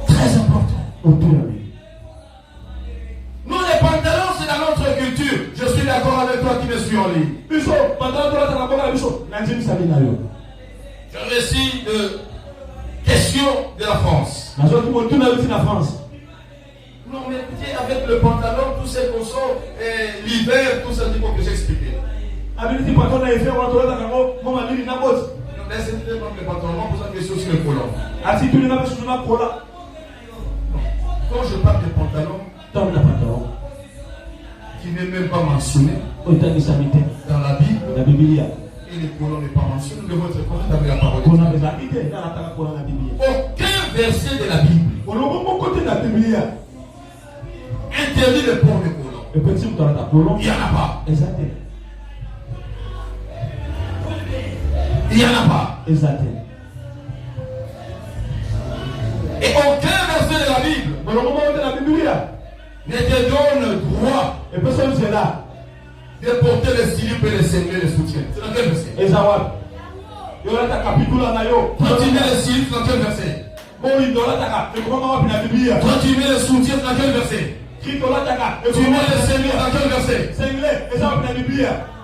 Très important. Nous, les pantalons, c'est dans notre culture. Je suis d'accord avec toi qui me suis en ligne. Je récite de questions de la France. Non, mais écoutez, avec le pantalon, tout ce qu'on sort, l'hiver, tout ça, il faut que j'explique. Non, mais c'est pas le pantalon, pour ça que c'est aussi le collant. Quand je parle de pantalon, qui n'est même pas mentionné dans la Bible, et les colons n'est pas mentionné, nous devons être confortables avec la parole de Dieu. Aucun verset de la Bible interdit le port de colons. Il n'y en a pas. Il n'y en a pas. Et aucun verset de la Bible ne te donne droit de porter les slip et les cinglés, les soutiens. C'est dans quel verset? Quand tu mets les slip, dans quel verset? Quand tu mets les soutiens, dans quel verset? Tu mets les cinglés, dans quel verset?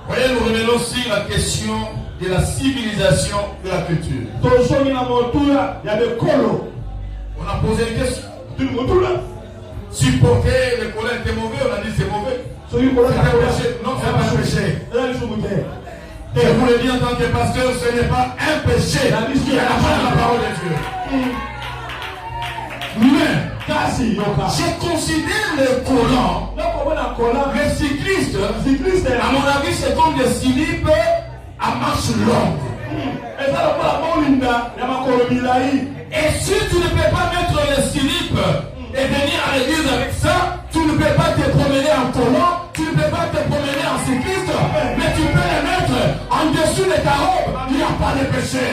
Voyez, nous revenons sur la question de la civilisation de la culture. On a posé une question. Supporter les colons était mauvais, on a dit c'est mauvais. C'est un péché. Non, c'est pas un péché. Je vous le dis en tant que pasteur, ce n'est pas un péché. Il y a la parole de Dieu. Mais je considère les colons, les cyclistes, à mon avis, c'est comme des slips à marche longue. Et si tu ne peux pas mettre les slips et venir à l'église avec ça, tu ne peux pas te promener en collant, tu ne peux pas pas te promener en cycliste, mais tu peux les mettre en dessous de ta robe. Il n'y a pas de péché.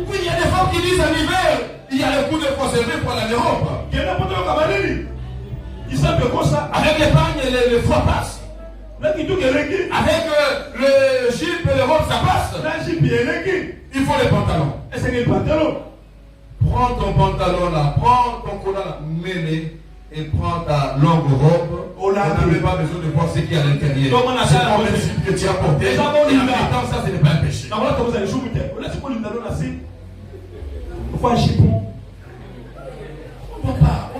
Oui, il y a des femmes qui disent en hiver, il y a le coup de procédure pour aller en Europe. Avec l'épargne, le foie passe. Avec le jupe et le robe, ça passe. Il faut les pantalons. Prends ton pantalon là, prends ton collant là, mets-les et prends ta longue robe. On n'a même pas besoin de voir ce qu'il y a à l'intérieur. C'est ton principe que tu as porté. Et en même temps, ça, ce n'est pas un péché. On ne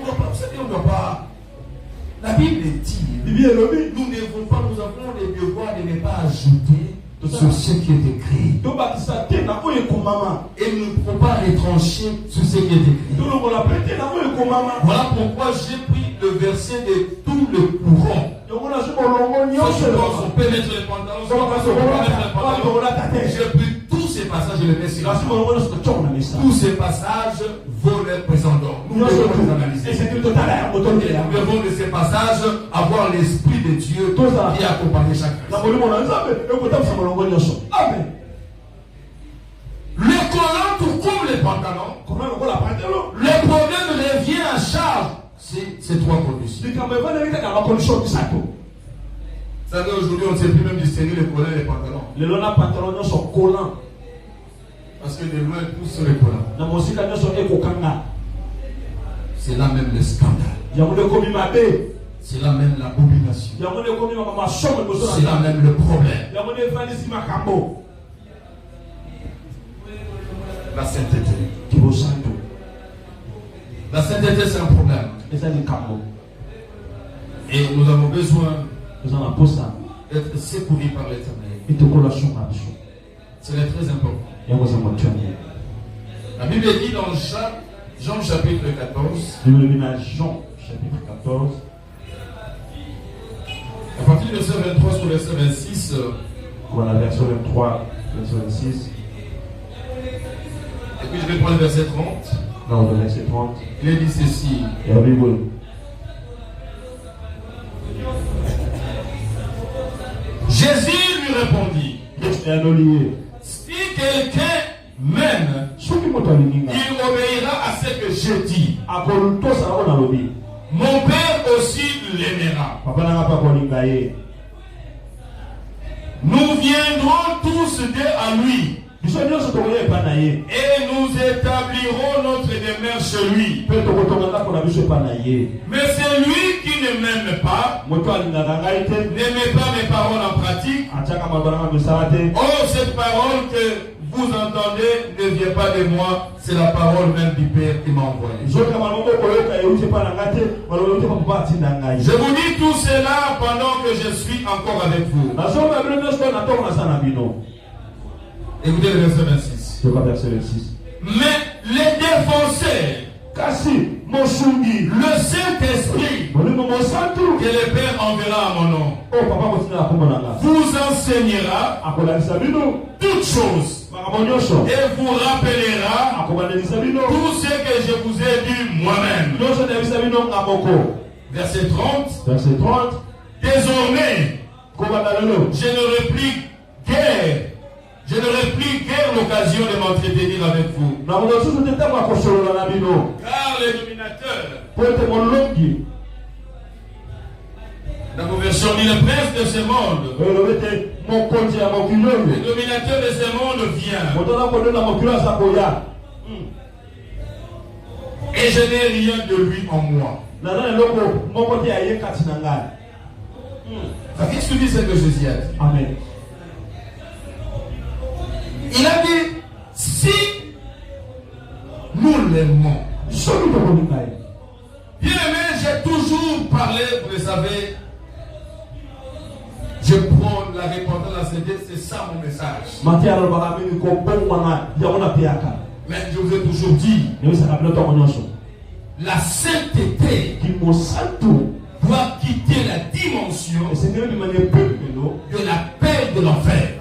doit pas, vous savez, on ne doit pas. La Bible dit, nous n'avons pas, nous avons les devoirs de ne pas ajouter sur ce qui est écrit. Et nous ne pouvons pas retrancher sur ce qui est écrit. Voilà pourquoi j'ai pris le verset de tout le courant. On peut mettre les pantalons, j'ai pris tous ces passages, je les mets sur la. Tous ces passages vaut leur présent d'or. Nous devons les analyser. Et nous devons de ces passages avoir l'Esprit de Dieu qui accompagne chaque personne. Amen. Le collant tout comme les pantalons, le problème revient à charge. C'est trois conditions. Vous savez, aujourd'hui, on ne sait plus même distinguer les collants et les pantalons. Parce que de loin, tous sont les collants. C'est là même le scandale. C'est là même l'abomination. C'est là même le problème. La sainteté. La sainteté, c'est un problème. Et nous avons besoin d'être secourus par l'Éternel. C'est très important. La Bible dit dans Jean chapitre 14. À partir du verset 23 sur le verset 26. Voilà, verset 23, verset 26. Et puis je vais prendre le verset 30. Non, le verset 30. Il est dit ceci. Jésus lui répondit. Si quelqu'un m'aime, il obéira à ce que je dis. Mon Père aussi l'aimera. Nous viendrons tous deux à lui. Et nous établirons notre demeure chez lui. Mais c'est lui qui ne m'aime pas, ne met pas mes paroles en pratique. Oh, cette parole que vous entendez ne vient pas de moi, c'est la parole même du Père qui m'a envoyé. Je vous dis tout cela pendant que je suis encore avec vous. Écoutez le verset 26. Mais les défoncés, le Saint-Esprit, que le Père enverra à mon nom, vous enseignera toutes choses et vous rappellera tout ce que je vous ai dit moi-même. Verset 30. Désormais, je n'aurai plus guère l'occasion de m'entretenir avec vous. Car les dominateurs, dans vos versions, dit le prince de ce monde, le dominateur de ce monde vient. Et je n'ai rien de lui en moi. Qu'est-ce que dit ce que Jésus a dit? Amen. Il a dit, si nous l'aimons, bien aimé, j'ai toujours parlé, vous le savez, je prends la repentance, la sainteté, c'est ça mon message. Mais je vous ai toujours dit, la sainteté doit quitter la dimension de la paix de l'enfer.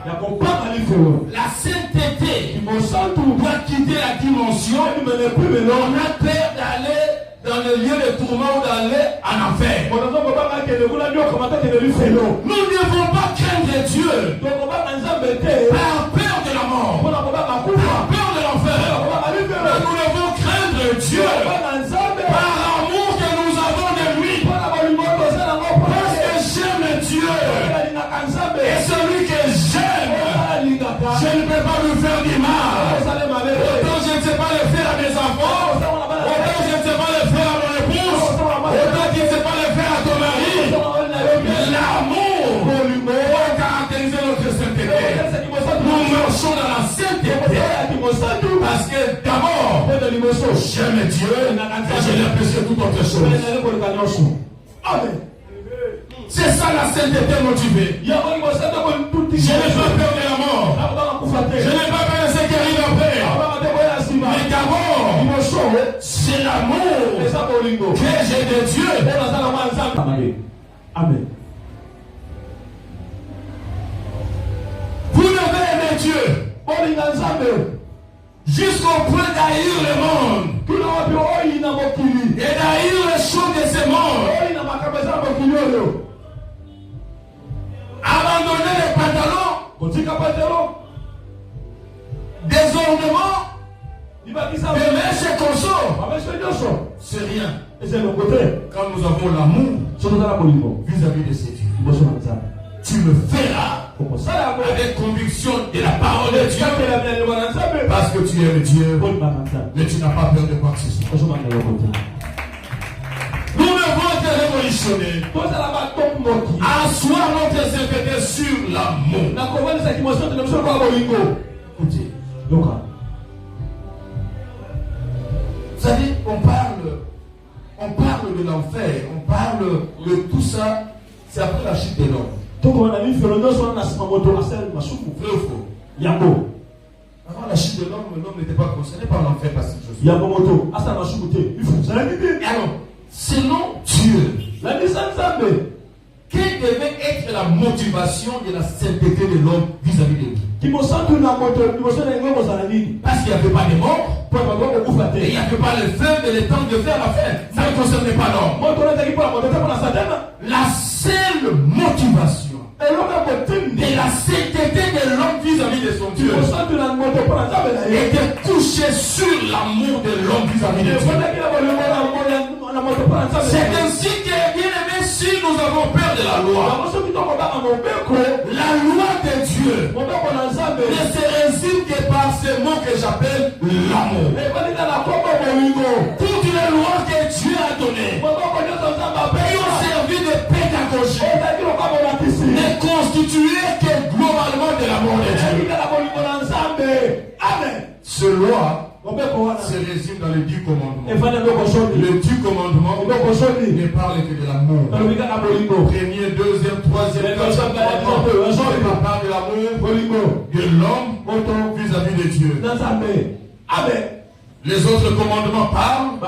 La sainteté doit quitter la dimension de n'est plus maintenant. On a peur d'aller dans le lieu de tourment ou d'aller en enfer. Nous ne devons pas craindre Dieu par peur de la mort, par peur de l'enfer. Mais nous devons craindre Dieu par l'amour que nous avons de lui. Parce que j'aime Dieu. Et celui que j'aime, je ne peux pas lui faire du mal. Autant je ne sais pas le faire à mes enfants, autant je ne sais pas le faire à mon épouse, autant je ne sais pas le faire à ton mari. Mais l'amour doit caractériser notre sainteté. Nous marchons dans la sainteté parce que d'abord, j'aime Dieu et je l'apprécie toute autre chose. Amen. C'est ça la sainteté motivée. Je n'ai pas peur de la mort. Je n'ai pas peur de ce qui arrive après. Mais d'abord, c'est l'amour que j'ai de Dieu. Amen. Vous devez aimer Dieu jusqu'au point d'haïr le monde et d'haïr les choses de ce monde. Abandonner les pantalons, des ornements, des mèches et consos, c'est rien. Quand nous avons l'amour vis-à-vis de ces dieux, tu le feras avec conviction de la parole de Dieu, parce que tu aimes Dieu, mais tu n'as pas peur de quoi que ce soit. Nous devons être révolutionnés, asseoir notre sainteté sur l'amour. Écoutez, vous savez, on parle de l'enfer, on parle de tout ça, c'est après la chute de l'homme. Vrai ou faux? Avant la chute de l'homme n'était pas concerné par l'enfer parce que je suis. Alors, selon Dieu, quelle devait être la motivation de la sainteté de l'homme vis-à-vis de lui? Parce qu'il n'y avait pas de mort, et il n'y avait pas le feu de l'étang de faire la fête. Ça ne concernait pas l'homme. La seule motivation de la sainteté de l'homme vis-à-vis de son Dieu était couché sur l'amour de l'homme vis-à-vis de Dieu. C'est ainsi que, bien aimé, si nous avons peur de la loi de Dieu ne se résume que par ce mot que j'appelle l'amour. Toutes les lois que Dieu a données qui ont servi de pédagogie ne constituaient que globalement de l'amour de Dieu. Amen. Ce loi se résume dans les 10 commandements. Les 10 commandements ne parlent que de l'amour. Premier, deuxième, troisième, quatrième commandement parle de l'amour de l'homme vis-à-vis de Dieu. Amen. Les autres commandements parlent de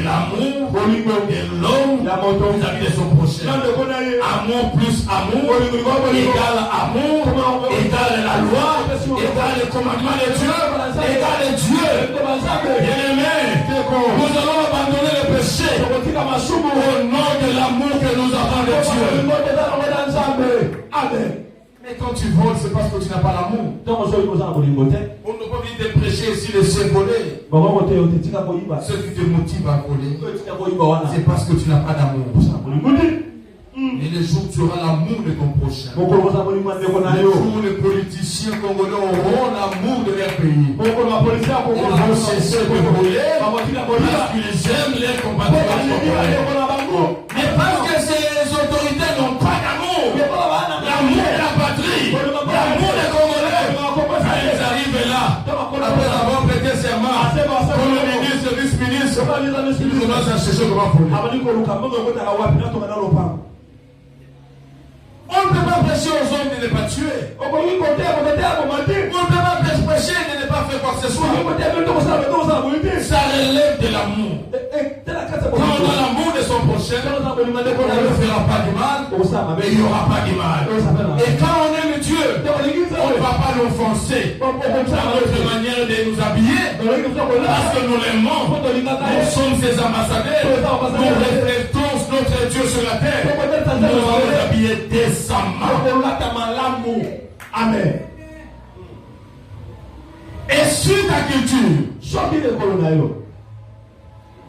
l'amour de l'homme vis-à-vis de son prochain. Amour plus amour égale amour, égale la loi, égale le commandement de Dieu, égale Dieu. Bien-aimé, nous allons abandonner le péché au nom de l'amour que nous avons de Dieu. Amen. Mais quand tu voles, c'est parce que tu n'as pas l'amour. On ne peut pas venir te prêcher ici de se voler. Ce qui te motive à voler, c'est parce que tu n'as pas d'amour. Et le jour où tu auras l'amour de ton prochain, le jour où les politiciens congolais auront l'amour de leur pays, ils vont cesser de voler parce qu'ils aiment les compatriotes congolais. Mais parce que ces autorités n'ont pas d'amour, l'amour de la patrie, l'amour des Congolais, quand ils arrivent là, après avoir prêté serment, comme le ministre, le vice-ministre, ils commencent à chercher comment voler. On ne peut pas prêcher aux hommes de ne pas tuer. On ne peut pas prêcher de ne pas faire quoi que ce soit. Ça relève de l'amour. Quand on a l'amour de son prochain, on ne fera pas du mal, mais il n'y aura pas du mal. Et quand on aime Dieu, on ne va pas l'offenser dans notre manière de nous habiller, parce que nous l'aimons. Nous sommes ses ambassadeurs. Nous reflétons notre Dieu sur la terre. Nous allons nous habiller décemment. Amen. Et sur ta culture,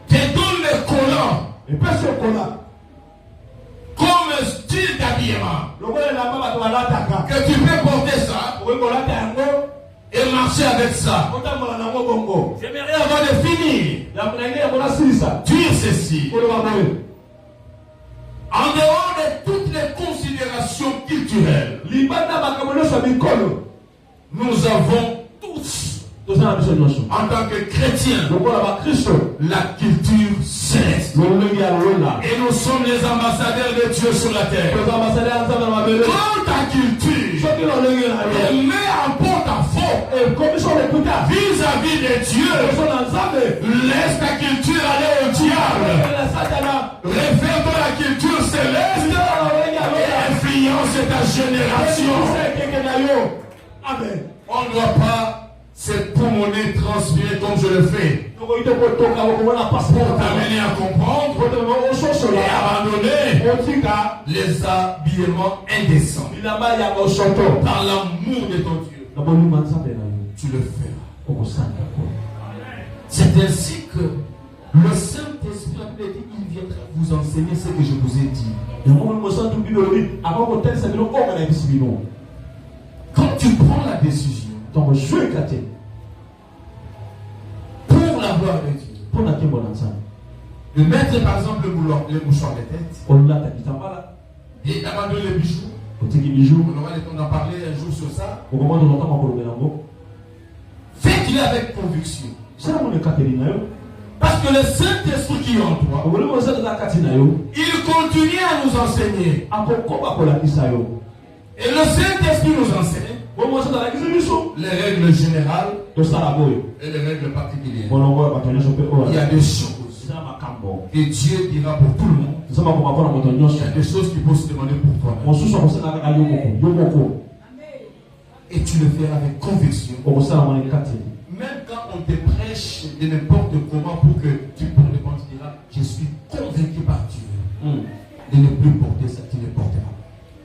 te donne le collant comme style d'habillement. Que tu peux porter ça et marcher avec ça. J'aimerais avant de finir dire ceci. En dehors de toutes les considérations culturelles, nous avons tous, en tant que chrétiens, la culture céleste. Et nous sommes les ambassadeurs de Dieu sur la terre. Quand ta culture est met en porte-à-faux vis-à-vis de Dieu, laisse ta culture aller au diable. Réfère-toi à la culture céleste et influence ta génération. Amen. On ne doit pas se promener, transpirer comme je le fais. Pour t'amener à comprendre et abandonner les habillements indécents. Par l'amour de ton Dieu, tu le feras. C'est ainsi que le Saint-Esprit, il viendra vous enseigner ce que je vous ai dit. Quand tu prends la décision pour la gloire de Dieu, de mettre par exemple le mouchoir de tête et d'abandonner les bijoux, on aura le temps d'en parler un jour sur ça. Fais-le avec conviction. Parce que le Saint-Esprit qui est en toi, il continue à nous enseigner. Et le Saint-Esprit nous enseigne les règles générales et les règles particulières. Il y a des choses que Dieu dira pour tout le monde. Il y a des choses qu'il faut se demander pour toi. Et tu le feras avec conviction. Même quand on te prêche de n'importe comment pour que tu prennes le compte, tu diras, je suis convaincu par Dieu de ne plus porter ça, tu ne porteras.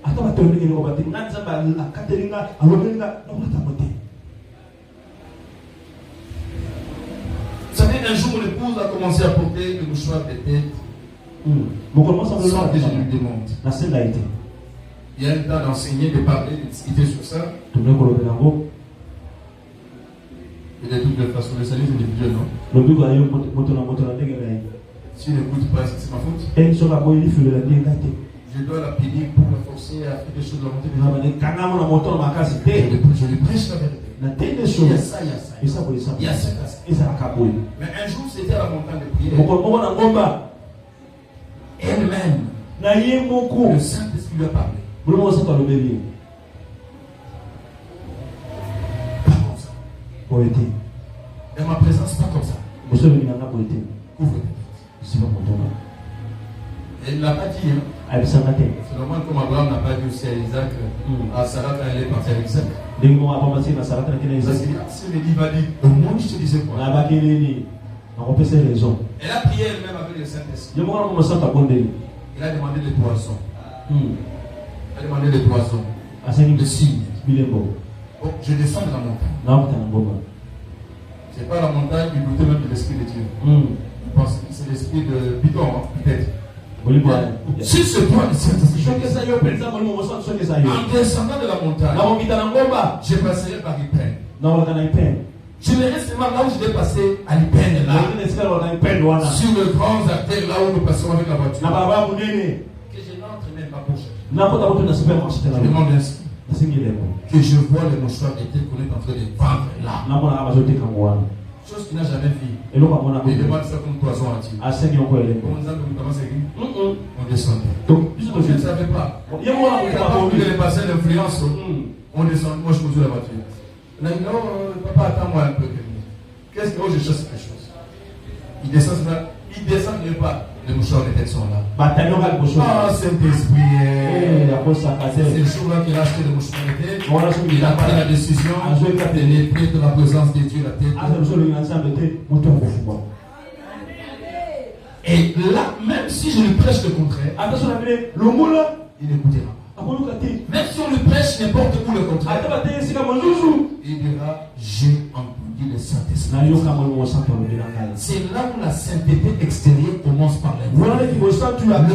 Vous savez, un jour, mon épouse a commencé à porter le mouchoir de tête sans que je lui demande. Il y a un temps d'enseigner, de parler, de discuter sur ça. Et de toutes les façons, le salut c'est individuel, non? Si il n'écoute pas, c'est ma faute. Je dois la punir pour la forcer à faire des choses de la montée. Je lui prêche la vérité. Il y a ça, il y a ça. Il y a ça. Mais un jour, c'était à la montagne de prière. Elle-même, le Saint-Esprit lui a parlé. Pas comme ça. Dans ma présence, pas comme ça. Couvre tes têtes. Elle ne l'a pas dit. C'est normal comme Abraham n'a pas dit aussi à Isaac, à Sarah quand elle est partie avec Isaac. Parce que si il va dire, au moins je te disais quoi. Elle a prié elle-même avec le Saint-Esprit. Il a demandé les poissons. Le signe. Bon, je descends de la montagne. C'est pas la montagne, il doutait même de l'Esprit de Dieu. Je pense que c'est l'Esprit de Bidon, peut-être. Si c'est toi le Saint-Esprit, en descendant de la montagne, je passerai par Ypen. Je verrai seulement là où je vais passer à Ypen, là. Sur le grand artère, là où nous passons avec la voiture. Que je n'entre même pas pour chercher. Je demande ainsi que je vois le mouchoir d'été qu'on est en train de vendre là. Chose qu'il n'a jamais vu. Il demande ça comme poison à Dieu. On descendait. Je ne savais pas. Il a pas voulu de passer l'influence. On descend. Moi, je conduis la voiture. Il a dit non, papa, attends-moi un peu. Qu'est-ce que je chasse quelque chose? Il descend même pas. Les mouchoirs de tête sont là. Ah, Saint-Esprit. C'est le jour-là qu'il a acheté le mouchoir. Il a pris la décision de ne plus de la présence de Dieu la tête. Et là, même si je lui prêche le contraire, il n'écoutera pas. Même si on lui prêche n'importe où le contraire, il dira, j'ai entendu le Saint-Esprit. C'est là où la sainteté extérieure commence par les voix. Le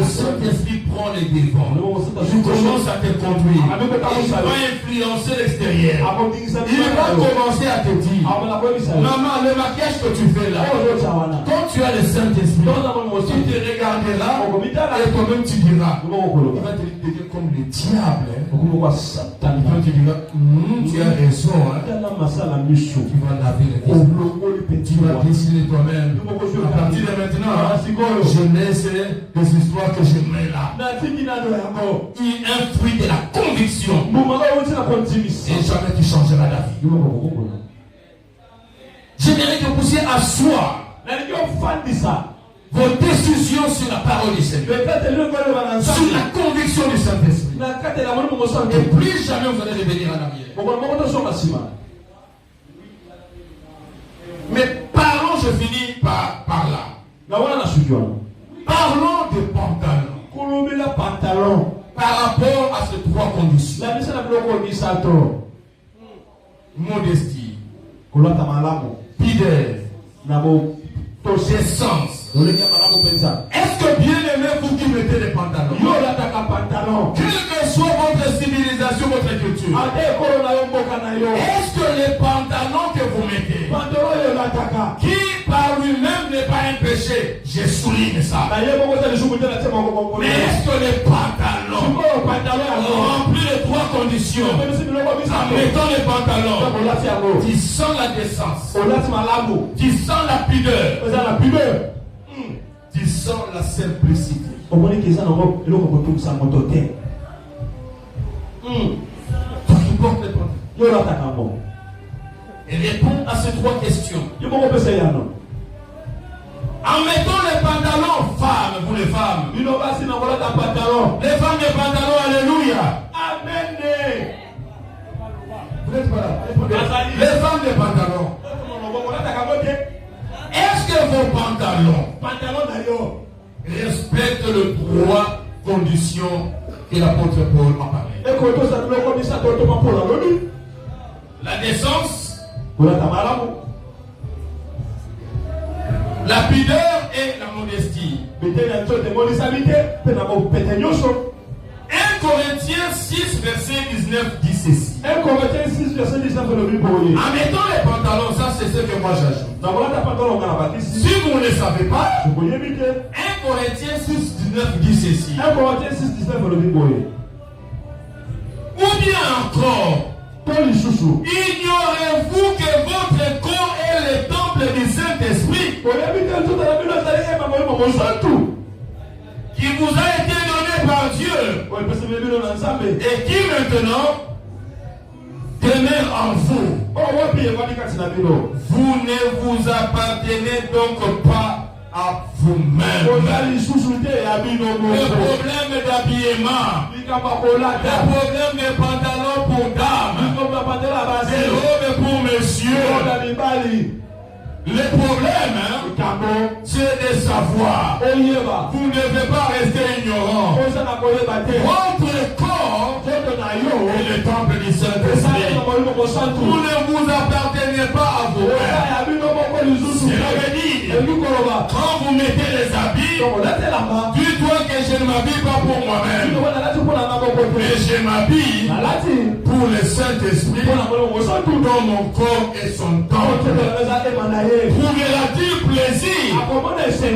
Saint-Esprit prend les devants. Il commence à te conduire. Il va influencer l'extérieur. Il va commencer à te dire, maman, le maquillage que tu fais là, quand tu as le Saint-Esprit, tu te regarderas et toi-même tu diras, il va te dire comme le diable. Quand tu diras, tu as raison. Tu vas laver les vies. Tu vas décider toi-même. À partir de maintenant, je laisse les histoires que je mets là. Un fruit de la conviction. Et jamais tu changeras d'avis. J'aimerais que vous puissiez asseoir vos décisions sur la parole du Seigneur, sur la conviction du Saint-Esprit. Et plus jamais vous allez revenir en arrière. Mais parlons, je finis par là. Parlons de pantalon. Par rapport à ces trois conditions. Modestie, pudeur, décence. Est-ce que bien aimé vous qui mettez des pantalons, quelle que soit votre civilisation, votre culture, est-ce que les pantalons que vous mettez, qui par lui-même n'est pas un péché, je souligne ça, mais est-ce que les pantalons remplissent les trois conditions, en mettant les pantalons, qui sent la décence, qui sent la pudeur, qui sent la simplicité. Qui porte les pantalons. Et répond à ces trois questions. En mettant les pantalons, femmes, vous les femmes. Les femmes des pantalons, alléluia. Amen. Vous n'êtes pas là. Les femmes des pantalons. Est-ce que vos pantalons respectent les trois conditions que l'apôtre Paul a parlé? La décence, la pudeur et la modestie. 1 Corinthiens 6, verset 19 dit ceci. 1 Corinthiens 6, verset 19 le en mettant les pantalons, ça c'est ce que moi j'ajoute. Si vous ne le savez pas, 1 Corinthiens 6, 19 dit ceci. 1 Corinthiens 6, 19 le ou bien encore, ignorez-vous que votre corps est le temple du Saint-Esprit qui vous a été donné par Dieu et qui maintenant demeure en vous. Vous ne vous appartenez donc pas à vous-même. Le problème d'habillement, le problème de pantalons pour dames, des robes pour messieurs. Le problème, c'est de savoir. Vous ne devez pas rester ignorant. Votre corps est le temple du Saint-Esprit. Vous ne vous appartenez pas à vous-même. Cela veut dire, quand vous mettez les habits, dis-toi que je ne m'habille pas pour moi-même, mais je m'habille pour le Saint-Esprit, dont mon corps est son temple. Trouvera-t-il plaisir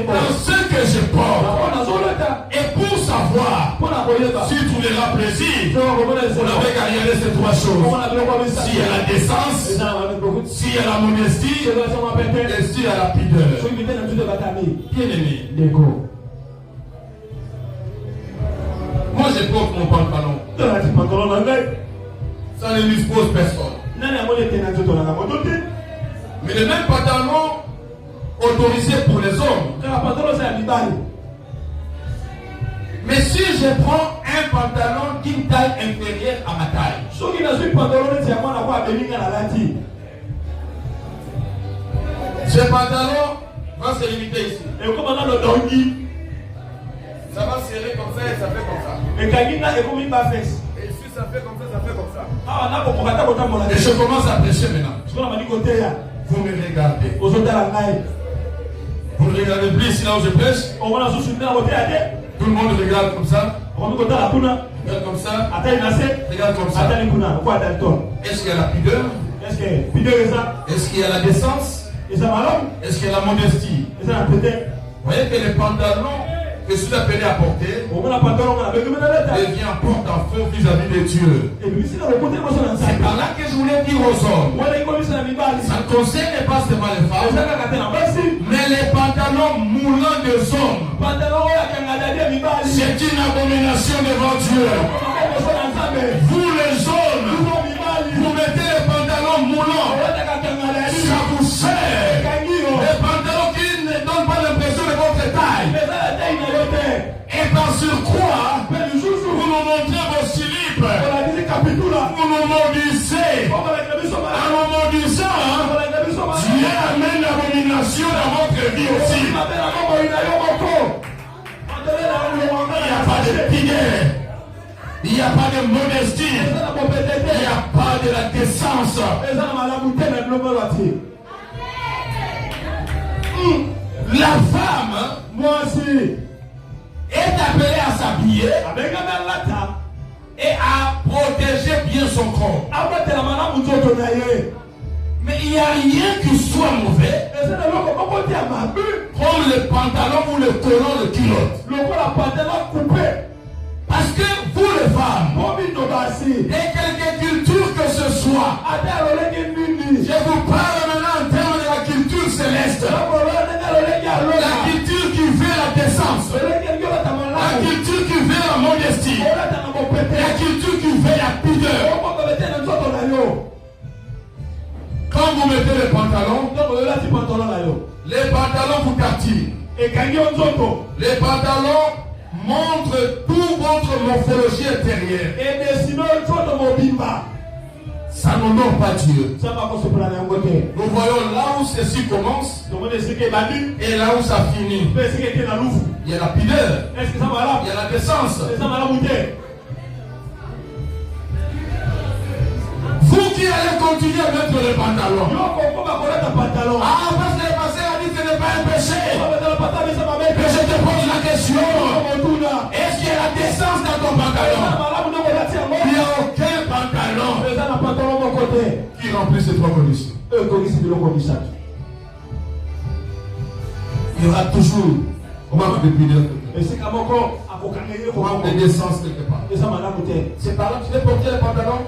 dans ce que je porte? Et pour savoir si tu trouveras plaisir, on avait qu'à regarder ces trois choses. S'il y a la décence, s'il y a la modestie, et s'il y a la pudeur. Bien aimé, moi je porte mon pantalon. Ça ne dispose personne. Mais le même pantalon autorisé pour les hommes. Mais si je prends un pantalon d'une taille inférieure à ma taille. Ce pantalon va se limiter ici. Ça va serrer comme ça et ça fait comme ça. Et ici ça fait comme ça, ça fait comme ça. Et je commence à prêcher maintenant. Vous me regardez. Vous ne regardez plus ici là où je prêche. Tout le monde regarde comme ça. Regarde comme ça. Regarde comme ça. Est-ce qu'il y a la pudeur? Est-ce qu'il y a la décence? Est-ce qu'il y a la modestie? Vous voyez que les pantalons que je suis appelé à porter devient porte-à-faux vis-à-vis de Dieu. C'est par là que je voulais dire aux hommes. Ça ne concerne pas seulement les femmes, mais les pantalons moulants des hommes. C'est une abomination devant Dieu. Vous les hommes, vous mettez les pantalons moulants, ça vous sert. Les pantalons qui ne donnent pas l'impression de votre taille. Et par surcroît, vous nous montrez vos slips. Vous nous maudissez. En nous maudissant, Dieu amène l'abomination dans votre vie aussi. Il n'y a pas de pudeur. Il n'y a pas de modestie. Il n'y a pas de la décence. La femme, moi aussi, est appelée à s'habiller et à protéger bien son corps. Mais il n'y a rien qui soit mauvais comme le pantalon ou le collant de culotte. Parce que vous les femmes, et quelque culture que ce soit, je vous parle maintenant en termes de la culture céleste. La culture qui veut la décence. La culture qui veut la modestie. La culture qui veut la pudeur. Quand vous mettez les pantalons vous captivent. Les pantalons montrent toute votre morphologie intérieure. Ça n'honore pas Dieu. Nous voyons là où ceci commence et là où ça finit. Il y a la pudeur. Il y a la décence. Vous qui allez continuer à mettre les pantalons. Ah, parce que le passé a dit que ce n'est pas un péché. Mais je te pose la question. Est-ce qu'il y a la décence dans ton pantalon? Il n'y a aucun pantalon qui remplit ces trois conditions. Il y aura toujours manque de pudeur. Manque de décence quelque part. C'est par là que tu veux porter les pantalons.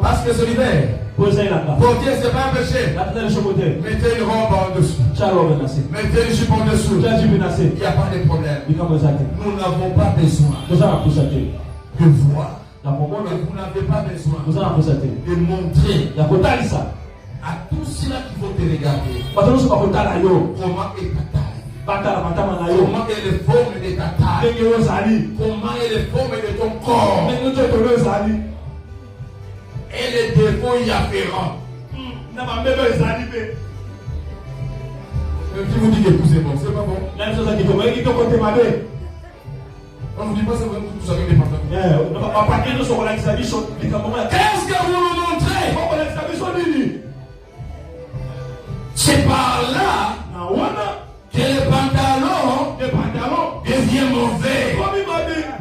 Parce que c'est l'hiver. Porter, c'est pas un péché. Mettez une robe en dessous. Mettez une jupe en dessous. Il n'y a pas de problème. Nous n'avons pas besoin de voir. Vous n'avez pas besoin de montrer à tous ceux-là qui vont te regarder comment est ta taille. Comment est les formes de ta taille. Comment est les formes de ton corps. Et les défauts y afférents. Qui vous dit que tout c'est bon, c'est pas bon. On vous dit pas c'est vrai, vous savez des pantalons. Qu'est-ce que vous nous montrez? C'est par là que les pantalons deviennent mauvais.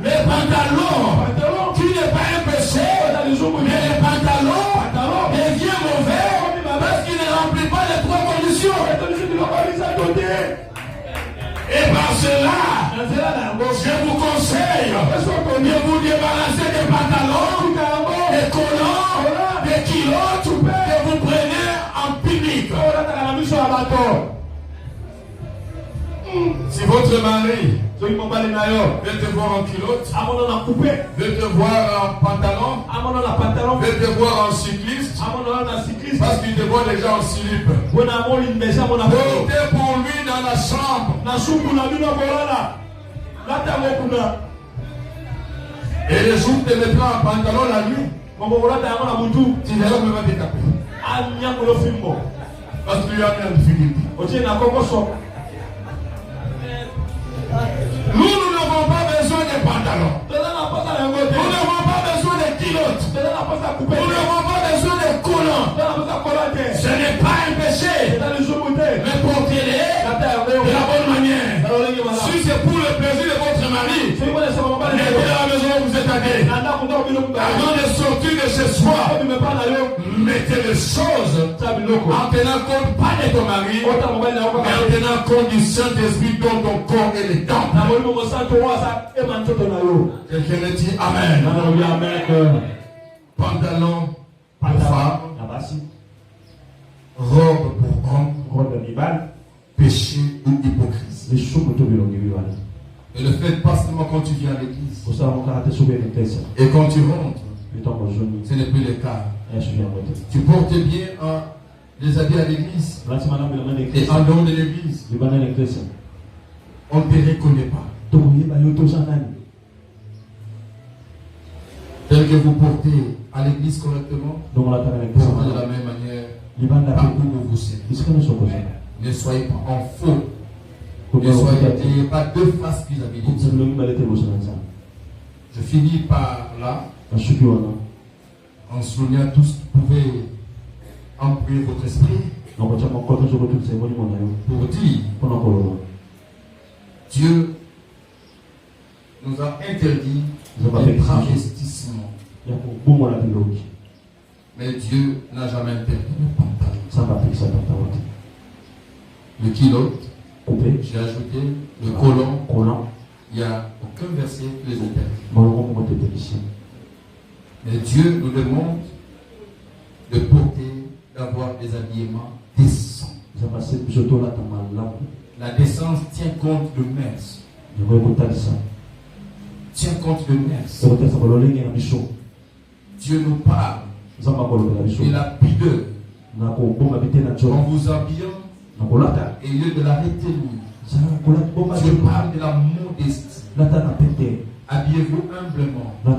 Les pantalons qui n'est pas un péché, mais les pantalons deviennent mauvais parce qu'ils ne remplissent pas les trois conditions. Et par cela, je vous conseille de vous débarrasser des pantalons, des collants, des kilotes que vous prenez en public. Si votre mari veut te voir en culotte, veut te voir en pantalon, veut te voir en cycliste, parce qu'il te voit déjà en slip, portez pour lui dans la chambre. Et le jour de mettre un pantalon la nuit, tu verras me va décaper. Parce que lui a mis en difficulté. Nous n'avons pas besoin de pantalons. Nous n'avons pas besoin de culottes. Nous n'avons pas besoin de collants. Ce n'est pas un péché. Mais portez-les de la bonne manière. Si c'est pour le plaisir de votre mari, mettez à la maison où vous êtes allé. Avant de sortir de chez soi, mettez les choses en tenant compte pas de ton mari, mais en tenant compte du Saint-Esprit dont ton corps est le temple. Quelqu'un me dit Amen. Pantalon pour femme, robe pour homme, péché ou hypocrisie. Et le fait pas seulement quand tu viens à l'église et quand tu rentres, ce n'est plus le cas. Tu portes bien les habits à l'église et en dehors de l'église, on ne te reconnaît pas. Tel que vous portez à l'église correctement, portez de la même manière partout où vous servez. Ne soyez pas en faux. N'ayez pas deux faces vis-à-vis de Dieu. Je finis par là, en soulignant tout ce qui pouvait employer votre esprit pour dire Dieu nous a interdit les travestissements. Mais Dieu n'a jamais interdit le pantalon. Le kilote, j'ai ajouté le collant. Il n'y a aucun verset qui les interdit. Mais Dieu nous demande de porter, d'avoir des habillements décents. La décence tient compte de mœurs. Tient compte de mœurs. Dieu nous parle de la pudeur. En vous habillant et lieu de la retenue. Dieu parle de la modestie. Habillez-vous humblement. Ne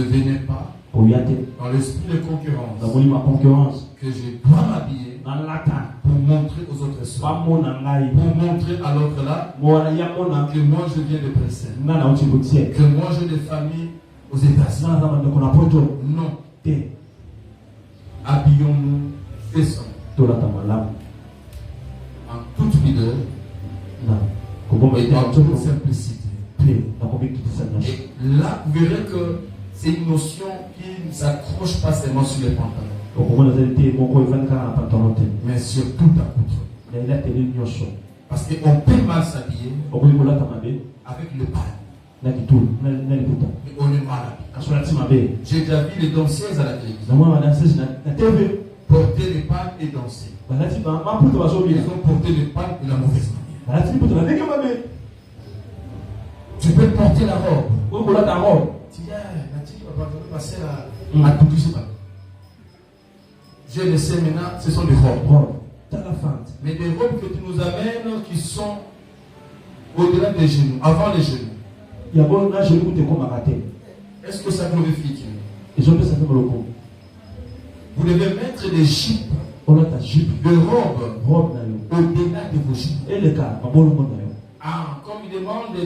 venez pas dans l'esprit de concurrence que je dois m'habiller pour montrer aux autres sœurs, pour montrer à l'autre là que moi je viens de Bruxelles, que moi j'ai des familles aux États-Unis. Non. Habillons-nous décemment, en toute pudeur et en toute simplicité. Et là, vous verrez que c'est une notion qui ne s'accroche pas seulement sur les pantalons, mais sur tout accoutrement. Parce qu'on peut mal s'habiller avec le pan. Mais on est mal habillé. J'ai déjà vu les danseuses à la télévision porter les pannes et danser. Ils ont porté les pannes de la mauvaise manière. Tu peux porter la robe. Tu dis, va passer à tout ça. J'ai laissé maintenant, ce sont des robes. Mais des robes que tu nous amènes qui sont au-delà des genoux, avant les genoux. Est-ce que ça glorifie Dieu? Vous devez mettre des jupes, de robes au-delà de vos genoux. Ah, comme il demande des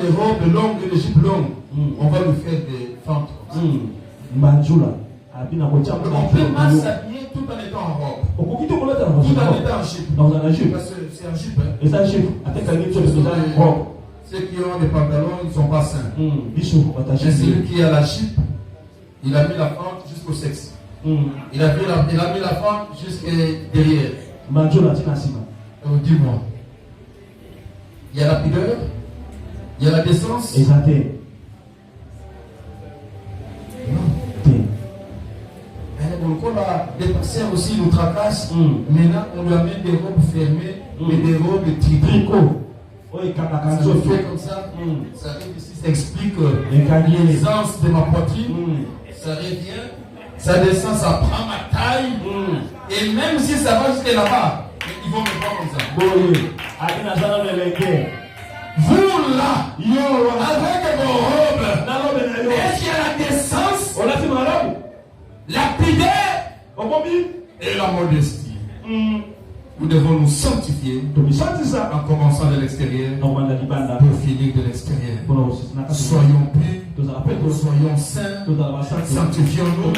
robes longues et des jupes longues, on va lui faire des fentes. On peut mal s'habiller tout en étant en robe. Tout en étant en jupe. Parce que c'est un jupe. Ceux qui ont des pantalons, ils ne sont pas sains. Et celui qui a la jupe, il a mis la fente jusqu'au sexe. Il a mis la fente jusqu'à derrière. Dis-moi. Il y a la pudeur, il y a la décence. Les patients aussi nous tracassent. Maintenant, on lui amène des robes fermées, mais des robes de tricot. Ça se fait comme ça. Ça arrive ici, ça explique l'aisance de ma poitrine. Ça revient, ça descend, ça prend ma taille. Et même si ça va jusqu'à là-bas, ils vont me voir comme ça. Vous là, avec vos robes, est-ce qu'il y a la décence, la pudeur et la modestie? Nous devons nous sanctifier en commençant de l'extérieur pour finir de l'extérieur. Soyons purs, soyons saints, sanctifions-nous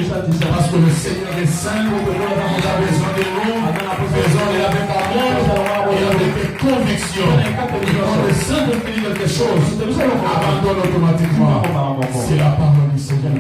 parce que le Seigneur est saint. Il a besoin de nous, faisons-le avec amour et avec conviction. Quand le Saint veut finir quelque chose, abandonne automatiquement. C'est la parole du Seigneur.